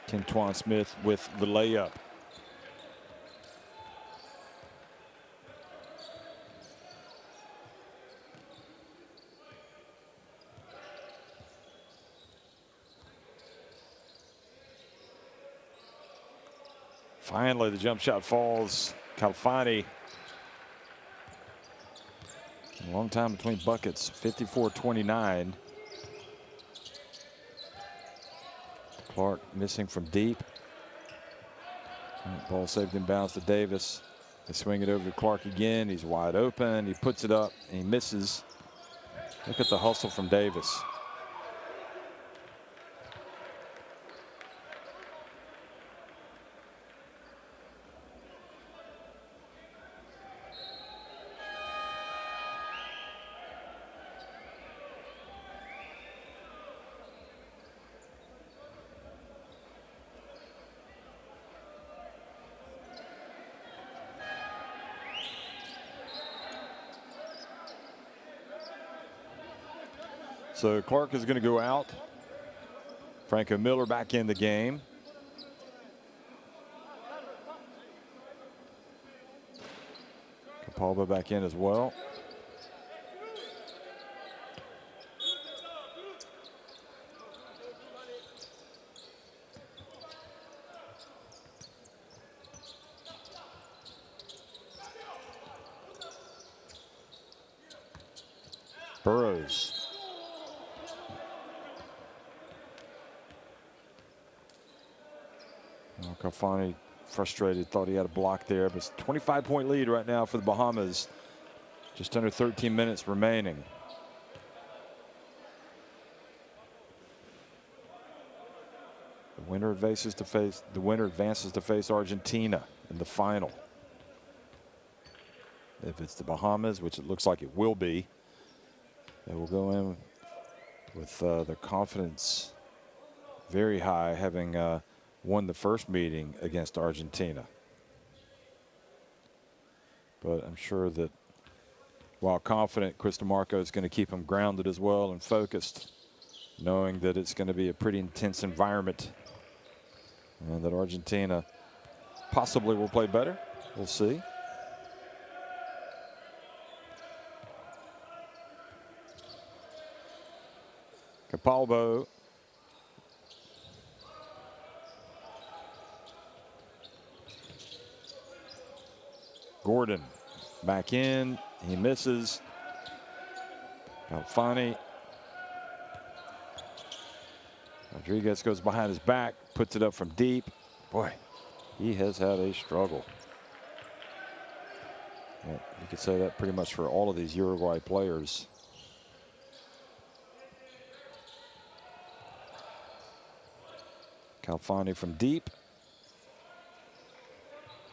Kentuan Smith with the layup. Finally, the jump shot falls. Calfani. A long time between buckets. 54-29. Clark missing from deep. Ball saved in bounds to Davis. They swing it over to Clark again. He's wide open. He puts it up and he misses. Look at the hustle from Davis. So Clark is going to go out. Franco Miller back in the game. Capalba back in as well. Burrows. Calfani frustrated, thought he had a block there, but it's a 25-point lead right now for the Bahamas. Just under 13 minutes remaining. The winner advances to face Argentina in the final. If it's the Bahamas, which it looks like it will be, they will go in with their confidence very high, having won the first meeting against Argentina. But I'm sure that while confident, Chris DeMarco is going to keep them grounded as well and focused, knowing that it's going to be a pretty intense environment and that Argentina possibly will play better. We'll see. Capalbo. Gordon back in. He misses. Calfani. Rodriguez goes behind his back, puts it up from deep. Boy, he has had a struggle. Yeah, you could say that pretty much for all of these Uruguay players. Calfani from deep.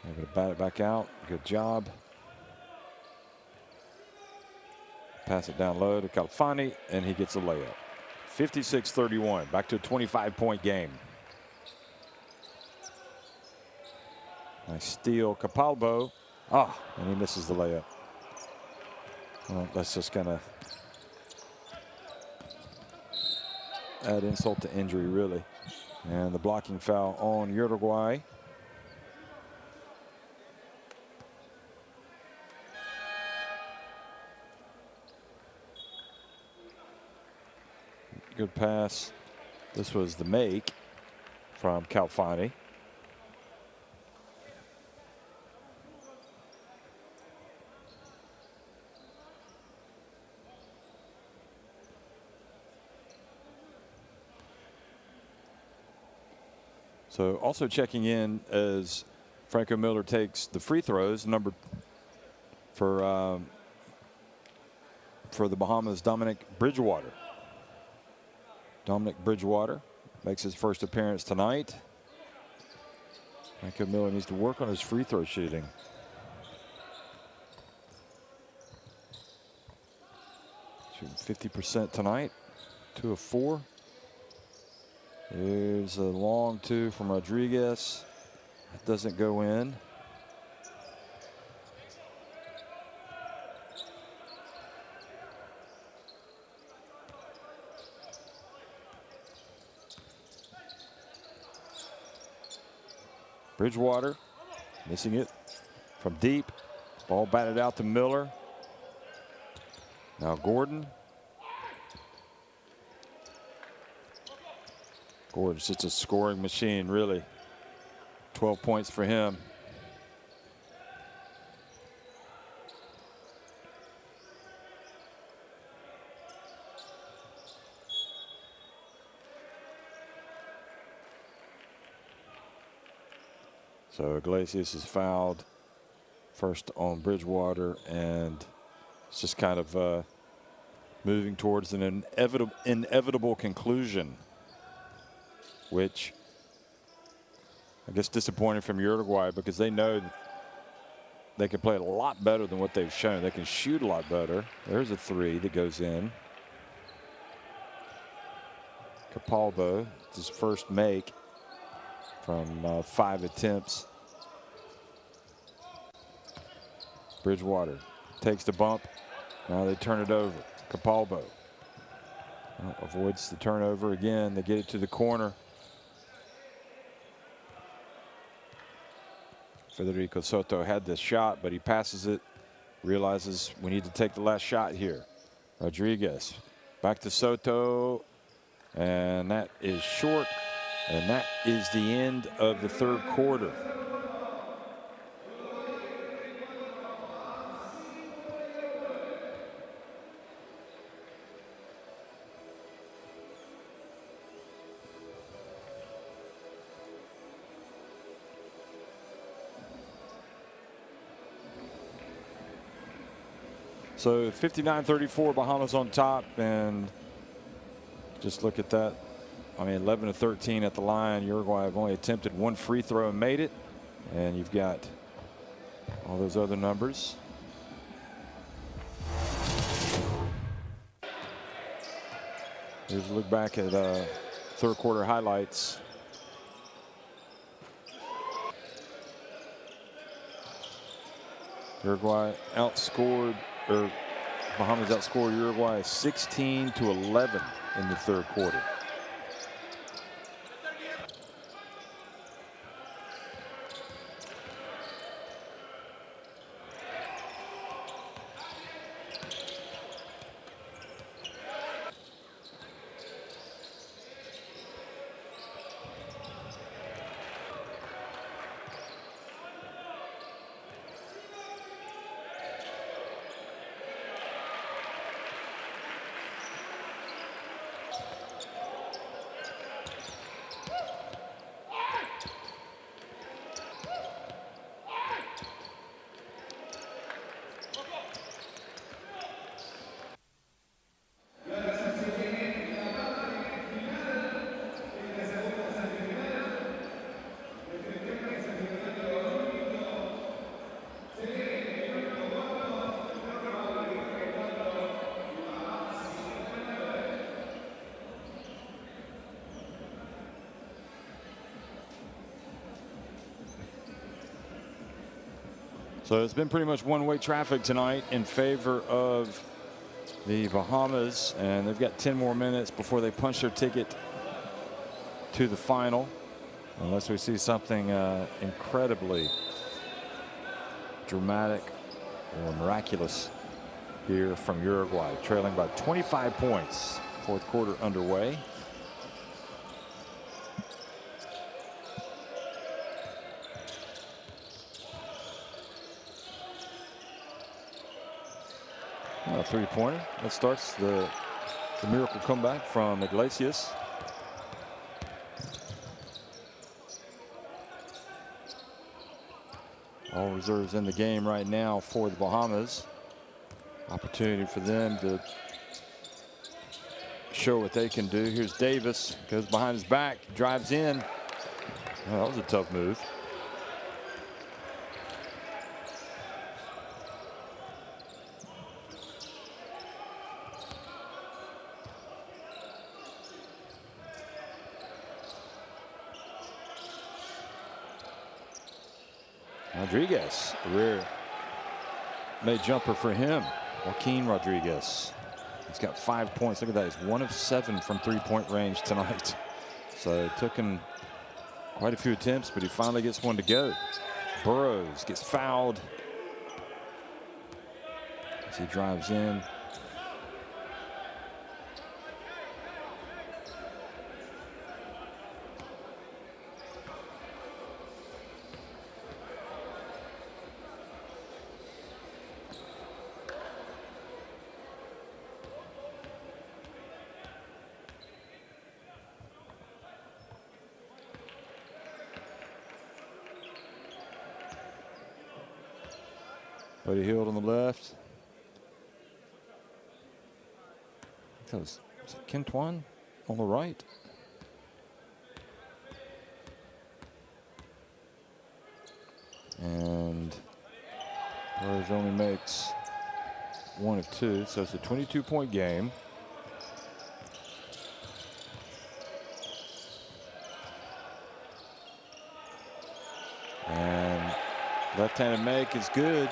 Able to bat it back out. Good job. Pass it down low to Calfani, and he gets a layup. 56-31. Back to a 25-point game. Nice steal. Capalbo. Ah, and he misses the layup. Well, that's just going to add insult to injury, really. And the blocking foul on Uruguay. Good pass. This was the make from Calfani. So also checking in as Franco Miller takes the free throws. Number for the Bahamas, Dominic Bridgewater. Dominic Bridgewater makes his first appearance tonight. Franco Miller needs to work on his free throw shooting. Shooting 50% tonight, 2 of 4. There's a long 2 from Rodriguez. That doesn't go in. Bridgewater missing it from deep. Ball batted out to Miller. Now Gordon. Gordon's just a scoring machine, really. 12 points for him. So Iglesias is fouled first on Bridgewater, and it's just kind of moving towards an inevitable conclusion, which I guess disappointing from Uruguay because they know they can play a lot better than what they've shown. They can shoot a lot better. There's a 3 that goes in. Capalbo, his first make from 5 attempts. Bridgewater takes the bump. Now they turn it over. Capalbo avoids the turnover again. They get it to the corner. Federico Soto had this shot, but he passes it, realizes we need to take the last shot here. Rodriguez back to Soto, and that is short, and that is the end of the third quarter. So 59-34, Bahamas on top, and just look at that. I mean, 11 of 13 at the line. Uruguay have only attempted 1 free throw and made it, and you've got all those other numbers. Here's a look back at third quarter highlights. Uruguay outscored, or Bahamas outscored Uruguay 16-11 in the third quarter. So it's been pretty much one-way traffic tonight in favor of the Bahamas, and they've got 10 more minutes before they punch their ticket to the final, unless we see something incredibly dramatic or miraculous here from Uruguay, trailing by 25 points, Fourth quarter underway. Three-pointer. That starts the miracle comeback from Iglesias. All reserves in the game right now for the Bahamas. Opportunity for them to show what they can do. Here's Davis, goes behind his back, drives in. Oh, that was a tough move. Rodriguez, a rare made jumper for him. Joaquin Rodriguez. He's got 5 points. Look at that. He's 1 of 7 from three-point range tonight. So it took him quite a few attempts, but he finally gets one to go. Burrows gets fouled as he drives in. Buddy Hield on the left. That was it Kentwan on the right. And Burrows only makes 1 of 2, so it's a 22-point game. And left-handed make is good.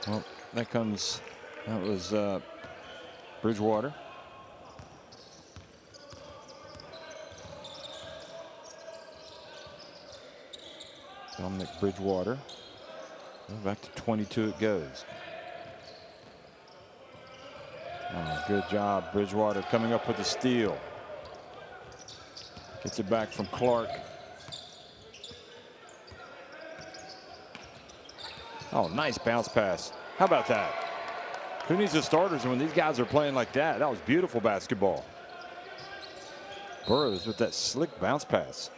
Well, that was Bridgewater. Dominic Bridgewater. Back to 22 it goes. Oh, good job, Bridgewater coming up with the steal. Gets it back from Clark. Oh, nice bounce pass. How about that? Who needs the starters when these guys are playing like that? That was beautiful basketball. Burrows with that slick bounce pass.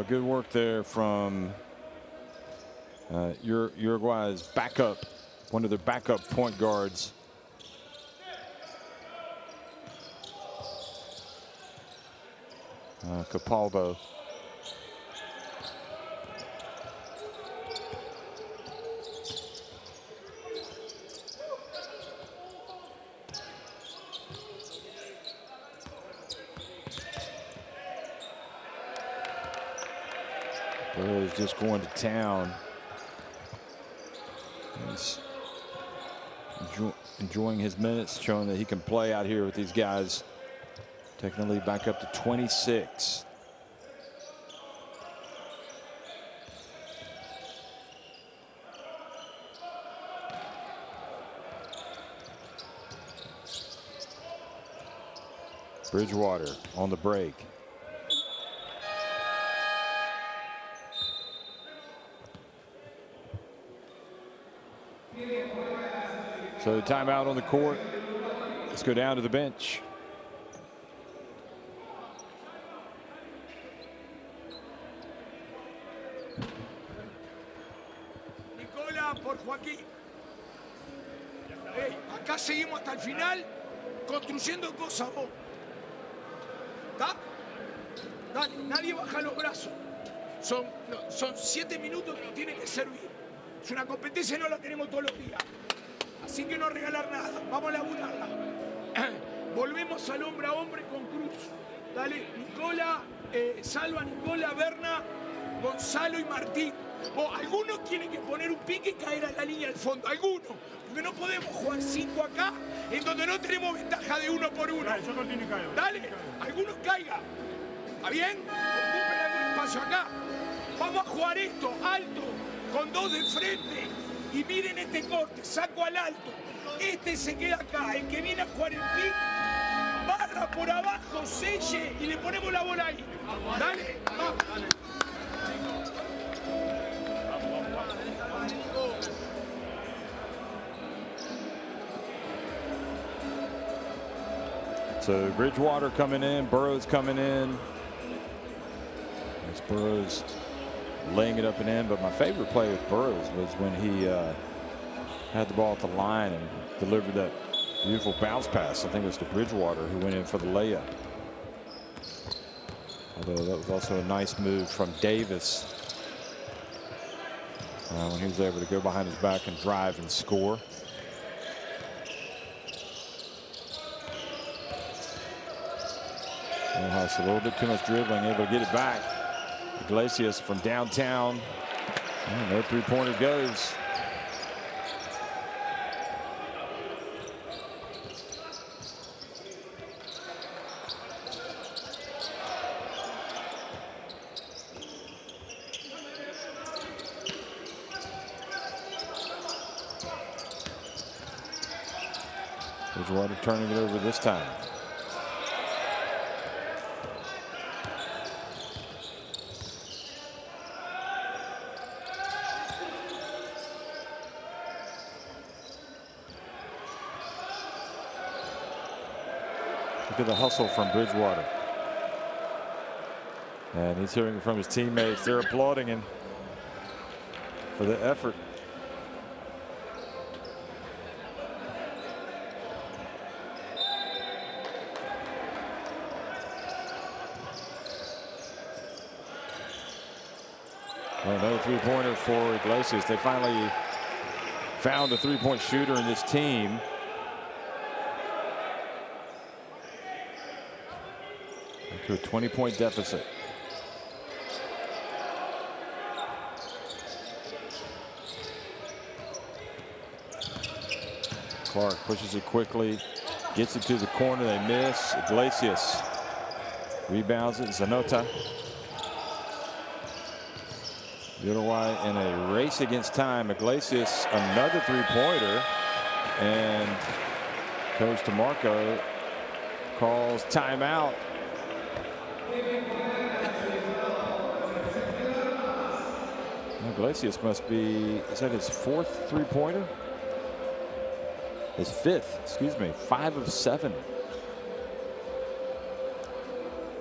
Good work there from Uruguay's backup, one of their backup point guards. Capaldo. Burrows just going to town. He's enjoying his minutes, showing that he can play out here with these guys. Taking the lead back up to 26. Bridgewater on the break. So the timeout on the court. Let's go down to the bench. Nicola por Joaquín. Hey, acá seguimos hasta el final construyendo cosas vos. ¿Está? Dale, nadie baja los brazos. Son 7 minutos que nos tienen que servir. Es una competencia y no la tenemos todos los días. Así que no regalar nada, vamos a laburarla. Volvemos al hombre a hombre con Cruz. Dale, Nicola, Salva, Nicola, Berna, Gonzalo y Martín. Algunos tienen que poner un pique y caer a la línea del fondo. Algunos. Porque no podemos jugar 5 acá en donde no tenemos ventaja de 1 por 1. Dale, algunos caigan. ¿Está bien? Ocupen algún espacio acá. Vamos a jugar esto, alto, con 2 de frente. Y miren este corte, saco al alto. Este se queda acá. El que viene a jugar el pick, barra por abajo, selle y le ponemos la bola ahí. Dale, vamos. So Bridgewater coming in, Burrows coming in. It's Burrows laying it up and in, but my favorite play with Burrows was when he had the ball at the line and delivered that beautiful bounce pass. I think it was to Bridgewater who went in for the layup. Although that was also a nice move from Davis when he was able to go behind his back and drive and score. A little bit too much dribbling, able to get it back. Iglesias from downtown. And no three-pointer goes. Bridgewater turning it over this time. Look at the hustle from Bridgewater. And he's hearing it from his teammates. They're applauding him for the effort. Well, another three-pointer for Iglesias. They finally found a three-point shooter in this team. To a 20-point deficit. Clark pushes it quickly, gets it to the corner, they miss. Iglesias rebounds it. Zanota. Uruguay in a race against time. Iglesias another three-pointer, and Coach DeMarco calls timeout. Iglesias must be, is that his 4th three-pointer? His 5th, excuse me, 5 of 7.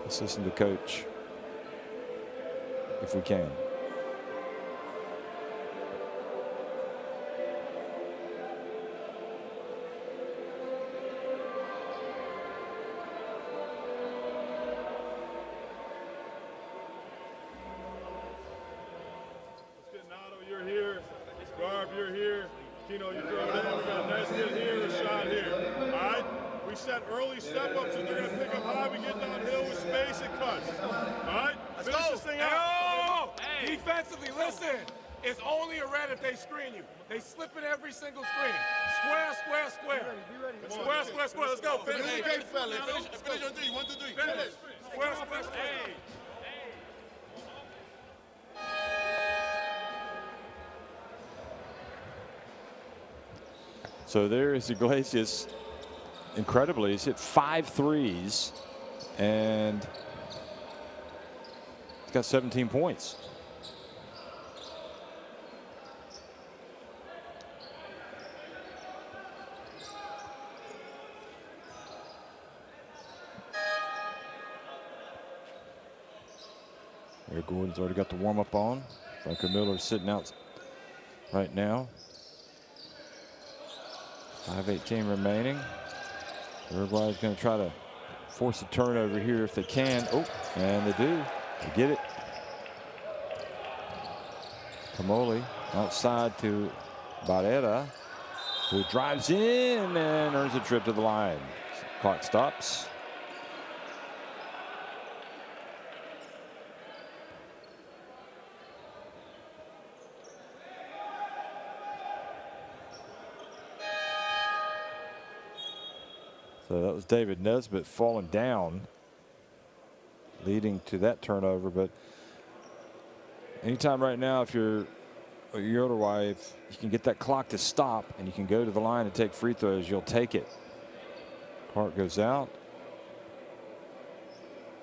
Let's listen to Coach, if we can. They slip in every single screen. Square, square, square. Square, square, square. Let's go. Finish. Finish on 3. 1, 2, 3. Finish. Square, square, square. So there is Iglesias. Incredibly, he's hit 5 threes and he's got 17 points. Gordon's already got the warm-up on. Franco Miller sitting out right now. 5:18 remaining. Uruguay is going to try to force a turnover here if they can. Oh, and they do. They get it. Kamoli outside to Barrera, who drives in and earns a trip to the line. Clock stops. So that was David Nesbitt falling down, leading to that turnover. But anytime right now, if you're Uruguay, if you can get that clock to stop and you can go to the line and take free throws, you'll take it. Clark goes out.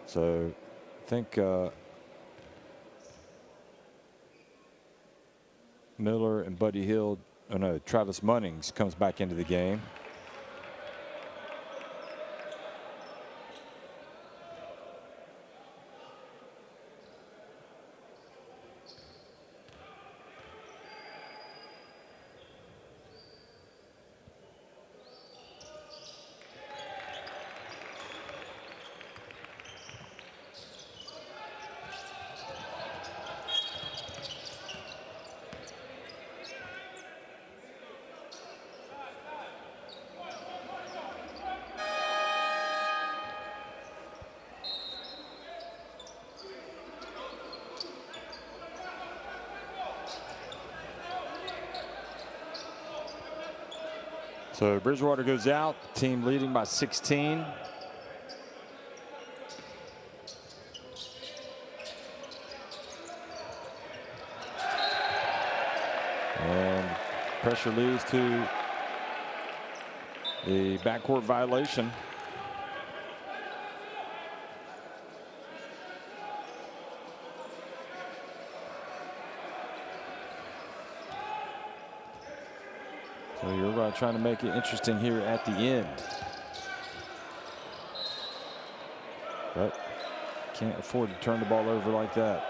So I think Miller and Buddy Hield, oh no, Travis Munnings comes back into the game. So Bridgewater goes out, team leading by 16. And pressure leads to the backcourt violation. So Uruguay trying to make it interesting here at the end. But can't afford to turn the ball over like that.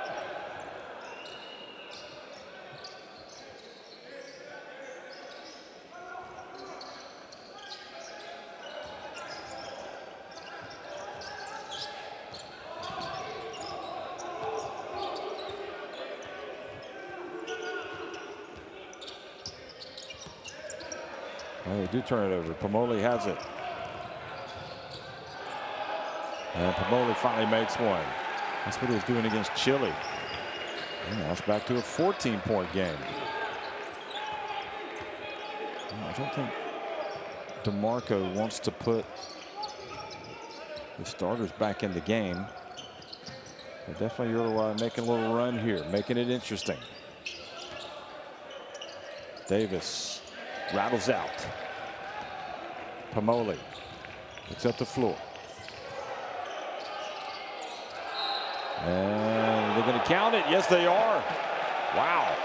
Well, they do turn it over. Pomoli has it. And Pomoli finally makes one. That's what he was doing against Chile. And now it's back to a 14-point game. I don't think DeMarco wants to put the starters back in the game. But definitely Uruguay making a little run here, making it interesting. Davis rattles out. Pomoli gets up the floor. And they're going to count it. Yes, they are. Wow.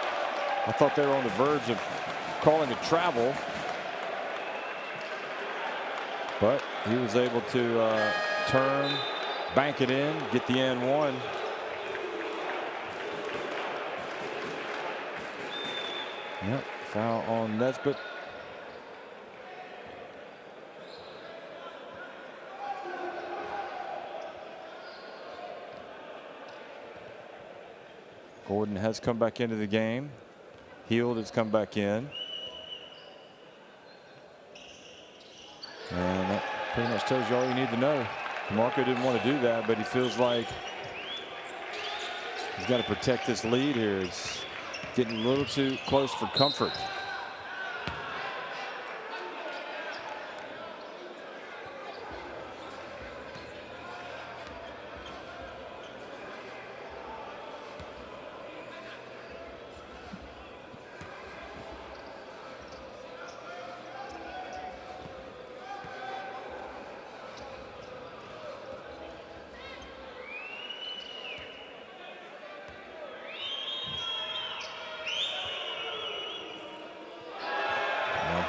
I thought they were on the verge of calling a travel. But he was able to turn, bank it in, get the and one. Yep, foul on Nesbitt. Gordon has come back into the game. Hield has come back in. And that pretty much tells you all you need to know. Marco didn't want to do that, but he feels like he's got to protect this lead here. He's getting a little too close for comfort.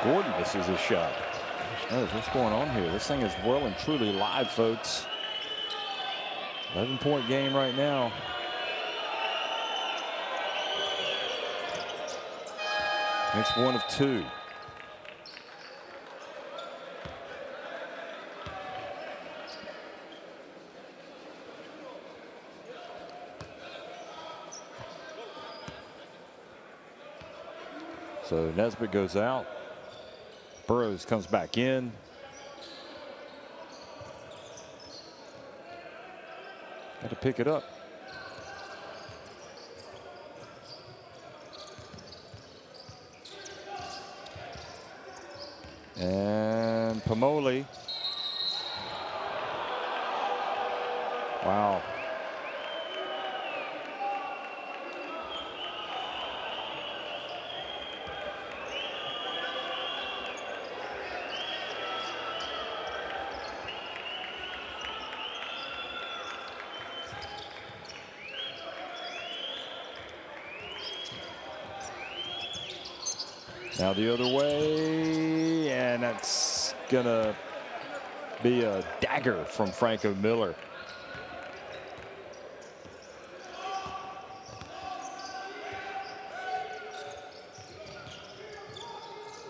Gordon misses his shot. Gosh knows what's going on here. This thing is well and truly live, folks. 11-point game right now. Makes one of two. So Nesbitt goes out. Burroughs comes back in. Got to pick it up. And Pomoli Wow. Now the other way, and that's gonna be a dagger from Franco Miller.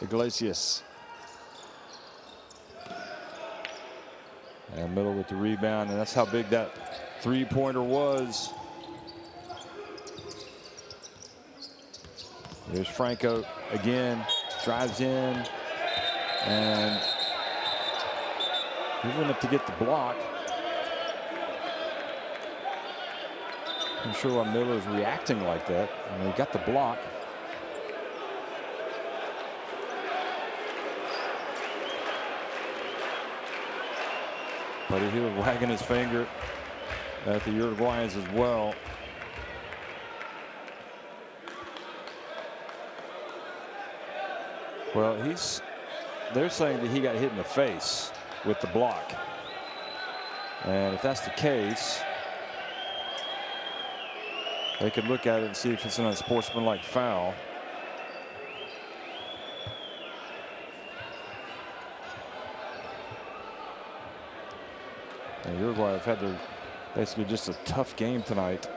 Iglesias. And Miller with the rebound, and that's how big that three-pointer was. Here's Franco again, drives in, and he went up to get the block. I'm sure why Miller's reacting like that. I mean, he got the block. But he was wagging his finger at the Uruguayans as well. Well, they're saying that he got hit in the face with the block. And if that's the case, they could look at it and see if it's an unsportsmanlike foul. And Uruguay have had their basically just a tough game tonight.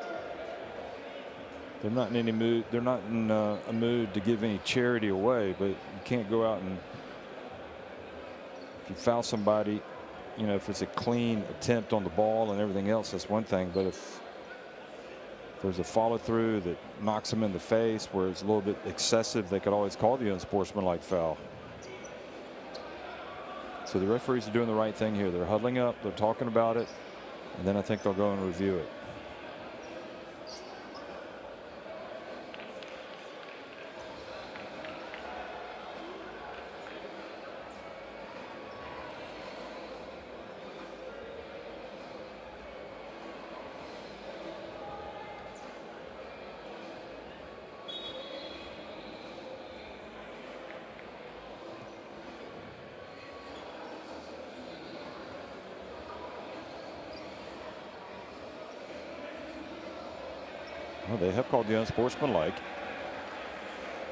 They're not in any mood. They're not in a mood to give any charity away, but you can't go out and if you foul somebody, you know, if it's a clean attempt on the ball and everything else, that's one thing. But if there's a follow through that knocks them in the face where it's a little bit excessive, they could always call the unsportsmanlike foul. So the referees are doing the right thing here. They're huddling up, they're talking about it, and then I think they'll go and review it. Well, they have called the unsportsmanlike,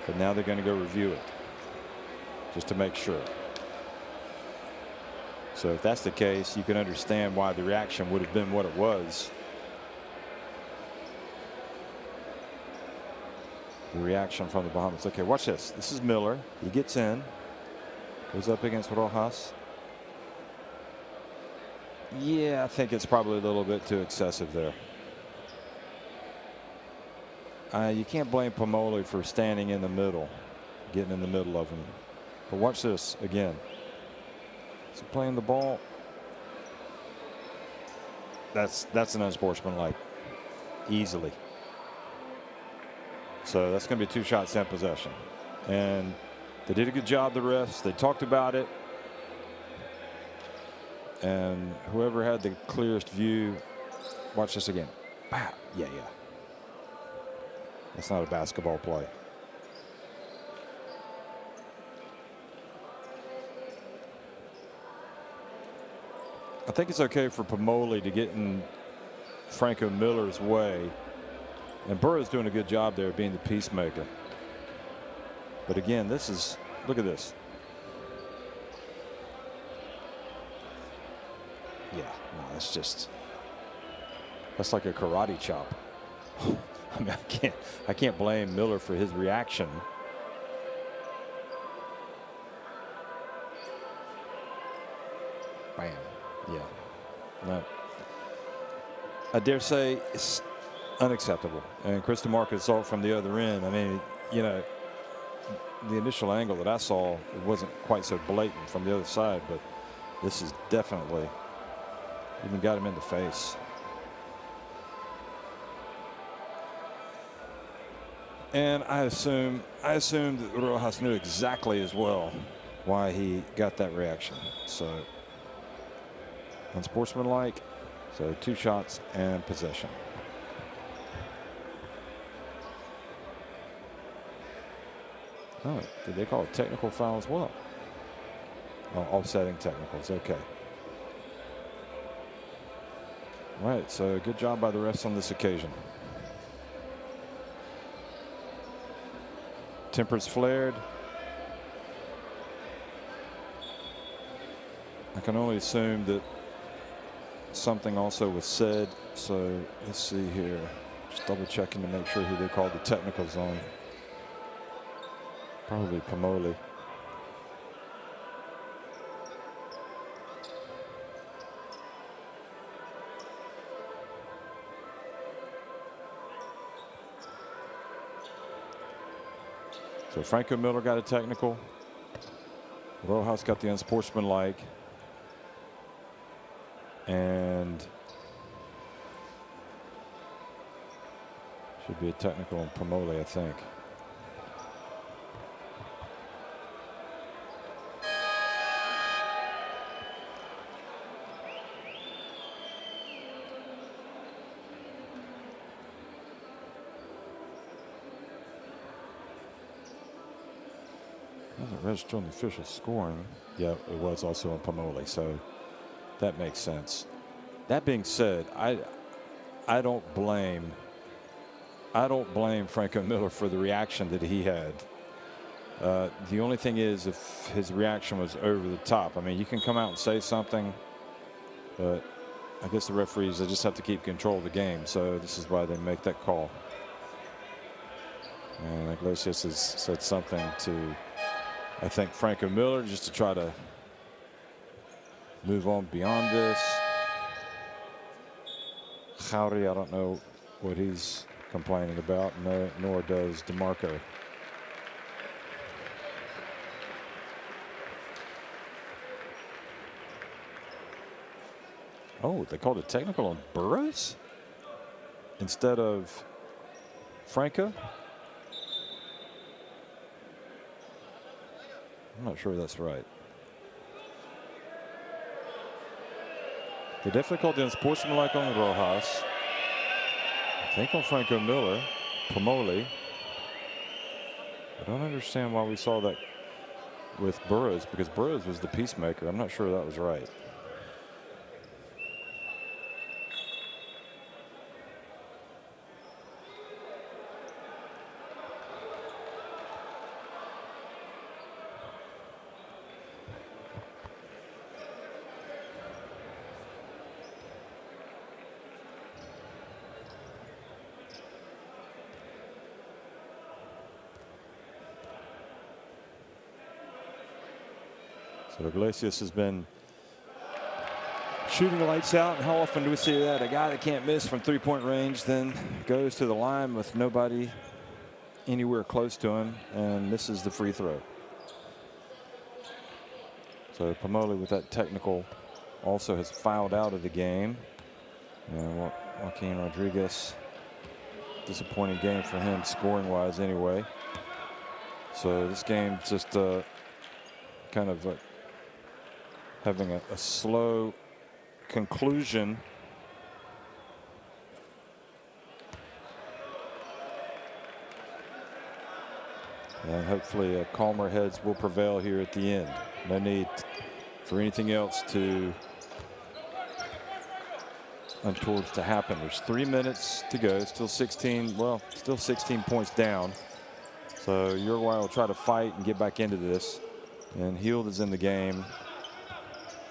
but now they're going to go review it just to make sure. So if that's the case, you can understand why the reaction would have been what it was. The reaction from the Bahamas. Okay, watch this. This is Miller. He gets in, goes up against Rojas. Yeah, I think it's probably a little bit too excessive there. You can't blame Pomoli for standing in the middle, getting in the middle of him. But watch this again. Is he playing the ball? That's an unsportsmanlike, easily. So that's going to be 2 shots in possession. And they did a good job, the refs. They talked about it. And whoever had the clearest view, watch this again. Wow. Yeah. That's not a basketball play. I think it's okay for Pomoli to get in Franco Miller's way. And Burrow's doing a good job there being the peacemaker. But again, this is, look at this. Yeah, no, that's like a karate chop. I mean, I can't blame Miller for his reaction. Bam. Yeah. No. I dare say it's unacceptable. And Chris DeMarcus saw it from the other end. I mean, you know, the initial angle that I saw, it wasn't quite so blatant from the other side, but this is definitely even got him in the face. And I assume that Rojas knew exactly as well why he got that reaction. So unsportsmanlike, So 2 shots and possession. Oh, did they call a technical foul as well? Oh, offsetting technicals. Okay. All right, so good job by the refs on this occasion. Tempers flared. I can only assume that something also was said. So let's see here. Just double checking to make sure who they called the technicals on. Probably Pomoli. So Franco Miller got a technical. Rojas got the unsportsmanlike. And should be a technical on Pomoli, I think. Doesn't register on the official scoring. Yeah, it was also on Pomoli, so that makes sense. That being said, I don't blame Franco Miller for the reaction that he had. The only thing is if his reaction was over the top. I mean, you can come out and say something, but I guess the referees, they just have to keep control of the game. So this is why they make that call. And Iglesias has said something to, I think, Franco Miller, just to try to move on beyond this. Howdy, I don't know what he's complaining about, nor does DeMarco. Oh, they called a technical on Burroughs instead of Franco. I'm not sure that's right. They definitely called the unsportsmanlike on Rojas. I think on Franco Miller, Pomoli. I don't understand why we saw that with Burroughs, because Burroughs was the peacemaker. I'm not sure that was right. So Iglesias has been shooting the lights out, and how often do we see that? A guy that can't miss from three-point range then goes to the line with nobody anywhere close to him and misses the free throw. So Pomoli with that technical also has fouled out of the game. And Joaquin Rodriguez, disappointing game for him scoring-wise anyway. So this game just kind of having a slow conclusion. And hopefully calmer heads will prevail here at the end. No need for anything else to untoward to happen. There's 3 minutes to go. Still 16 points down. So Uruguay will try to fight and get back into this. And Hield is in the game.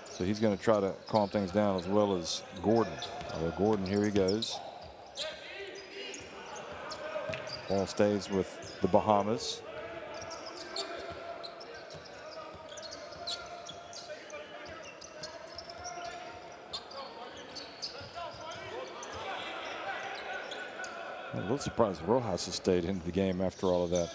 So he's going to try to calm things down, as well as Gordon. Gordon, here he goes. Ball stays with the Bahamas. I'm a little surprised Rojas has stayed into the game after all of that.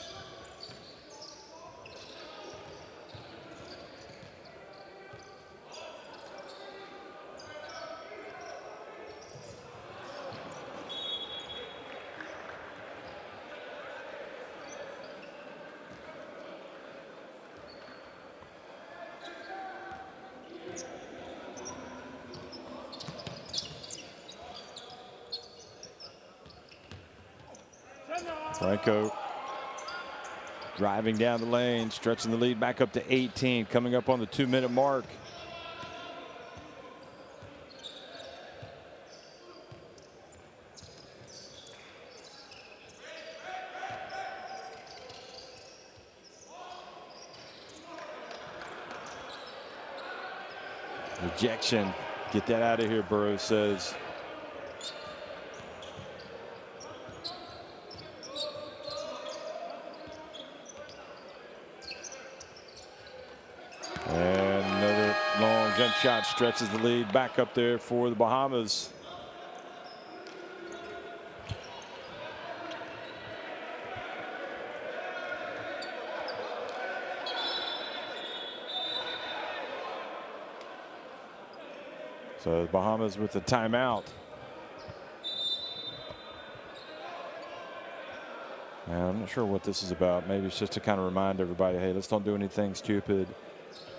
Franco driving down the lane, stretching the lead back up to 18, coming up on the 2-minute mark. Rejection. Get that out of here, Burroughs says. And another long jump shot stretches the lead back up there for the Bahamas. So the Bahamas with the timeout. And I'm not sure what this is about. Maybe it's just to kind of remind everybody, hey, let's don't do anything stupid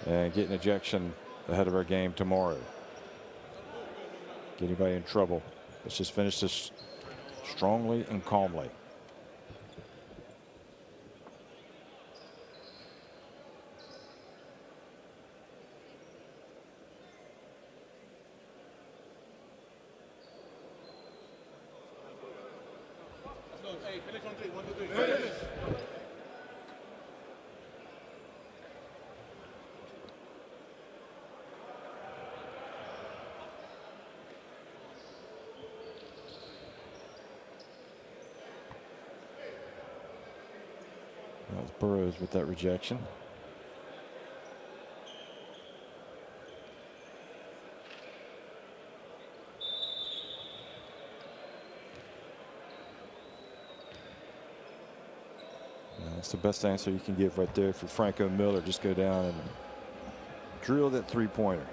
and get an ejection ahead of our game tomorrow. Get anybody in trouble. Let's just finish this strongly and calmly. That was Burroughs with that rejection. That's the best answer you can give right there for Franco Miller. Just go down and drill that three-pointer.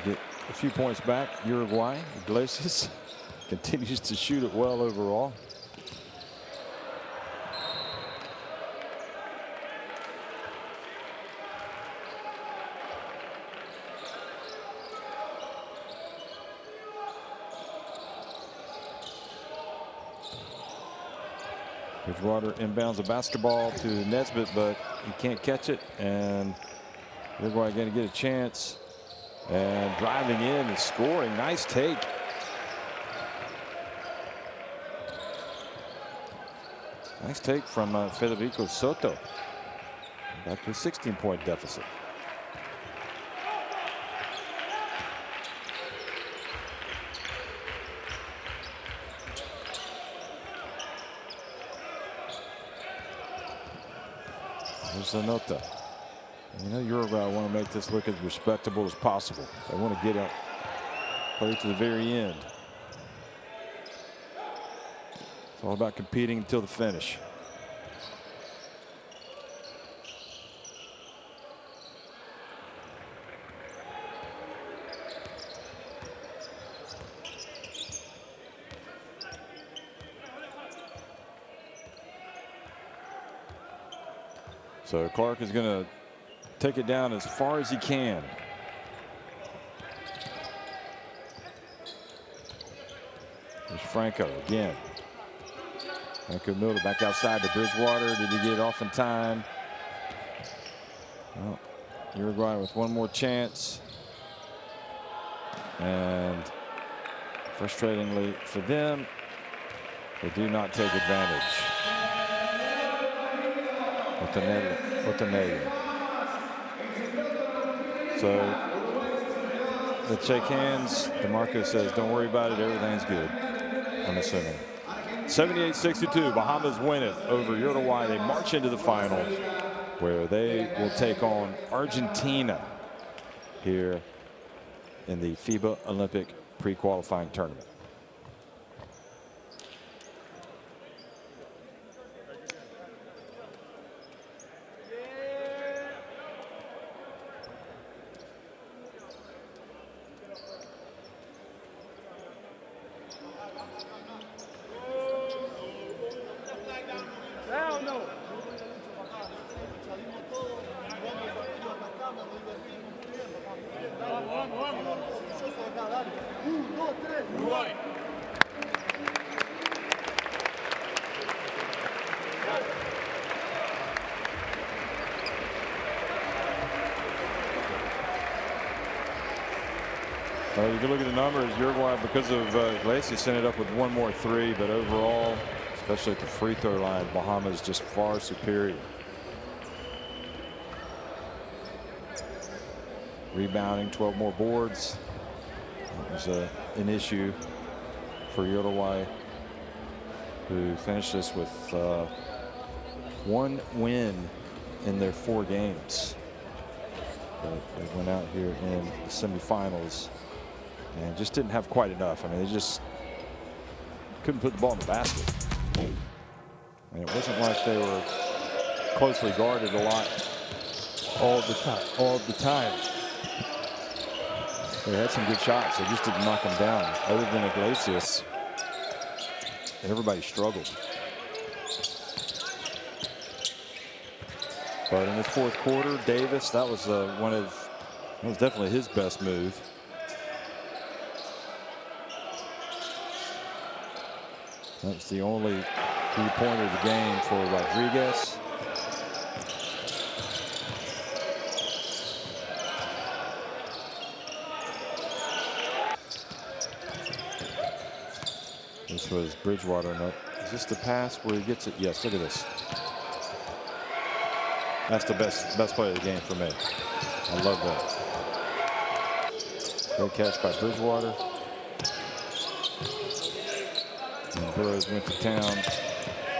They get a few points back. Uruguay, Iglesias continues to shoot it well overall. Bridgewater inbounds the basketball to Nesbitt, but he can't catch it, and Uruguay going to get a chance. And driving in and scoring. Nice take. Nice take from Federico Soto. Back to a 16-point deficit. There's Zanota. You know, Uruguay want to make this look as respectable as possible. They want to get out, play to the very end. It's all about competing until the finish. So Clark is going to take it down as far as he can. There's Franco again. Franco Miller back outside to Bridgewater. Did he get it off in time? Well, Uruguay with one more chance. And frustratingly for them, they do not take advantage. With the net. So let's shake hands. DeMarco says, don't worry about it. Everything's good, I'm assuming. 78-62. Bahamas win it over Uruguay. They march into the final where they will take on Argentina here in the FIBA Olympic pre-qualifying tournament. Uruguay. You can look at the numbers. Uruguay, because of Iglesias, ended up with one more three, but overall, especially at the free throw line, Bahamas just far superior. Rebounding, 12 more boards. It was an issue for Uruguay, who finished this with one win in their 4 games. But they went out here in the semifinals and just didn't have quite enough. I mean, they just couldn't put the ball in the basket. And it wasn't like they were closely guarded a lot all the time. They had some good shots. They just didn't knock them down. Other than Iglesias, everybody struggled. But in this 4th quarter, Davis, that was definitely his best move. That's the only 3-pointer of the game for Rodriguez. This was Bridgewater. No, is this the pass where he gets it? Yes, look at this. That's the best play of the game for me. I love that. Great catch by Bridgewater. And Burroughs went to town,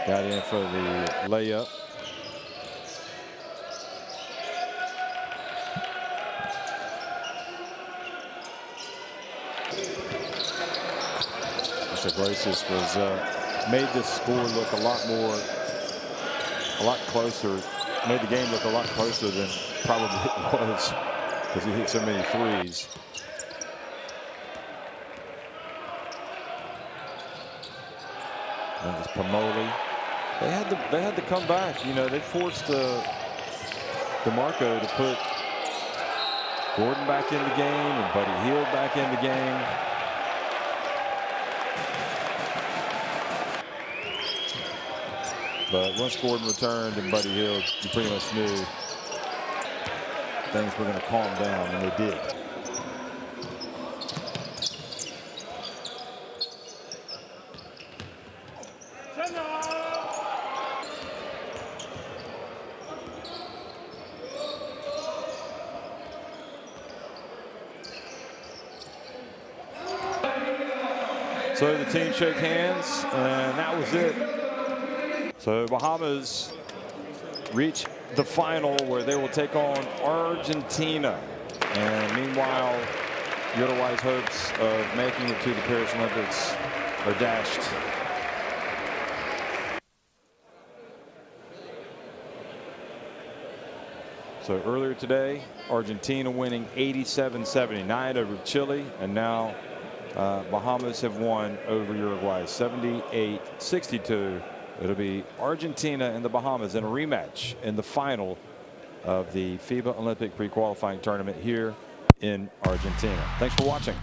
got in for the layup. Iglesias was made this score look a lot closer. Made the game look a lot closer than probably it was, because he hit so many threes. That was Pomoli. They had to come back. You know, they forced DeMarco to put Gordon back in the game and Buddy Hield back in the game. But once Gordon returned and Buddy Hield, you pretty much knew things were going to calm down, and they did. So the team shook hands, and that was it. So Bahamas reach the final, where they will take on Argentina. And meanwhile, Uruguay's hopes of making it to the Paris Olympics are dashed. So earlier today, Argentina winning 87-79 over Chile, and now Bahamas have won over Uruguay 78-62. It'll be Argentina and the Bahamas in a rematch in the final of the FIBA Olympic pre-qualifying tournament here in Argentina. Thanks for watching.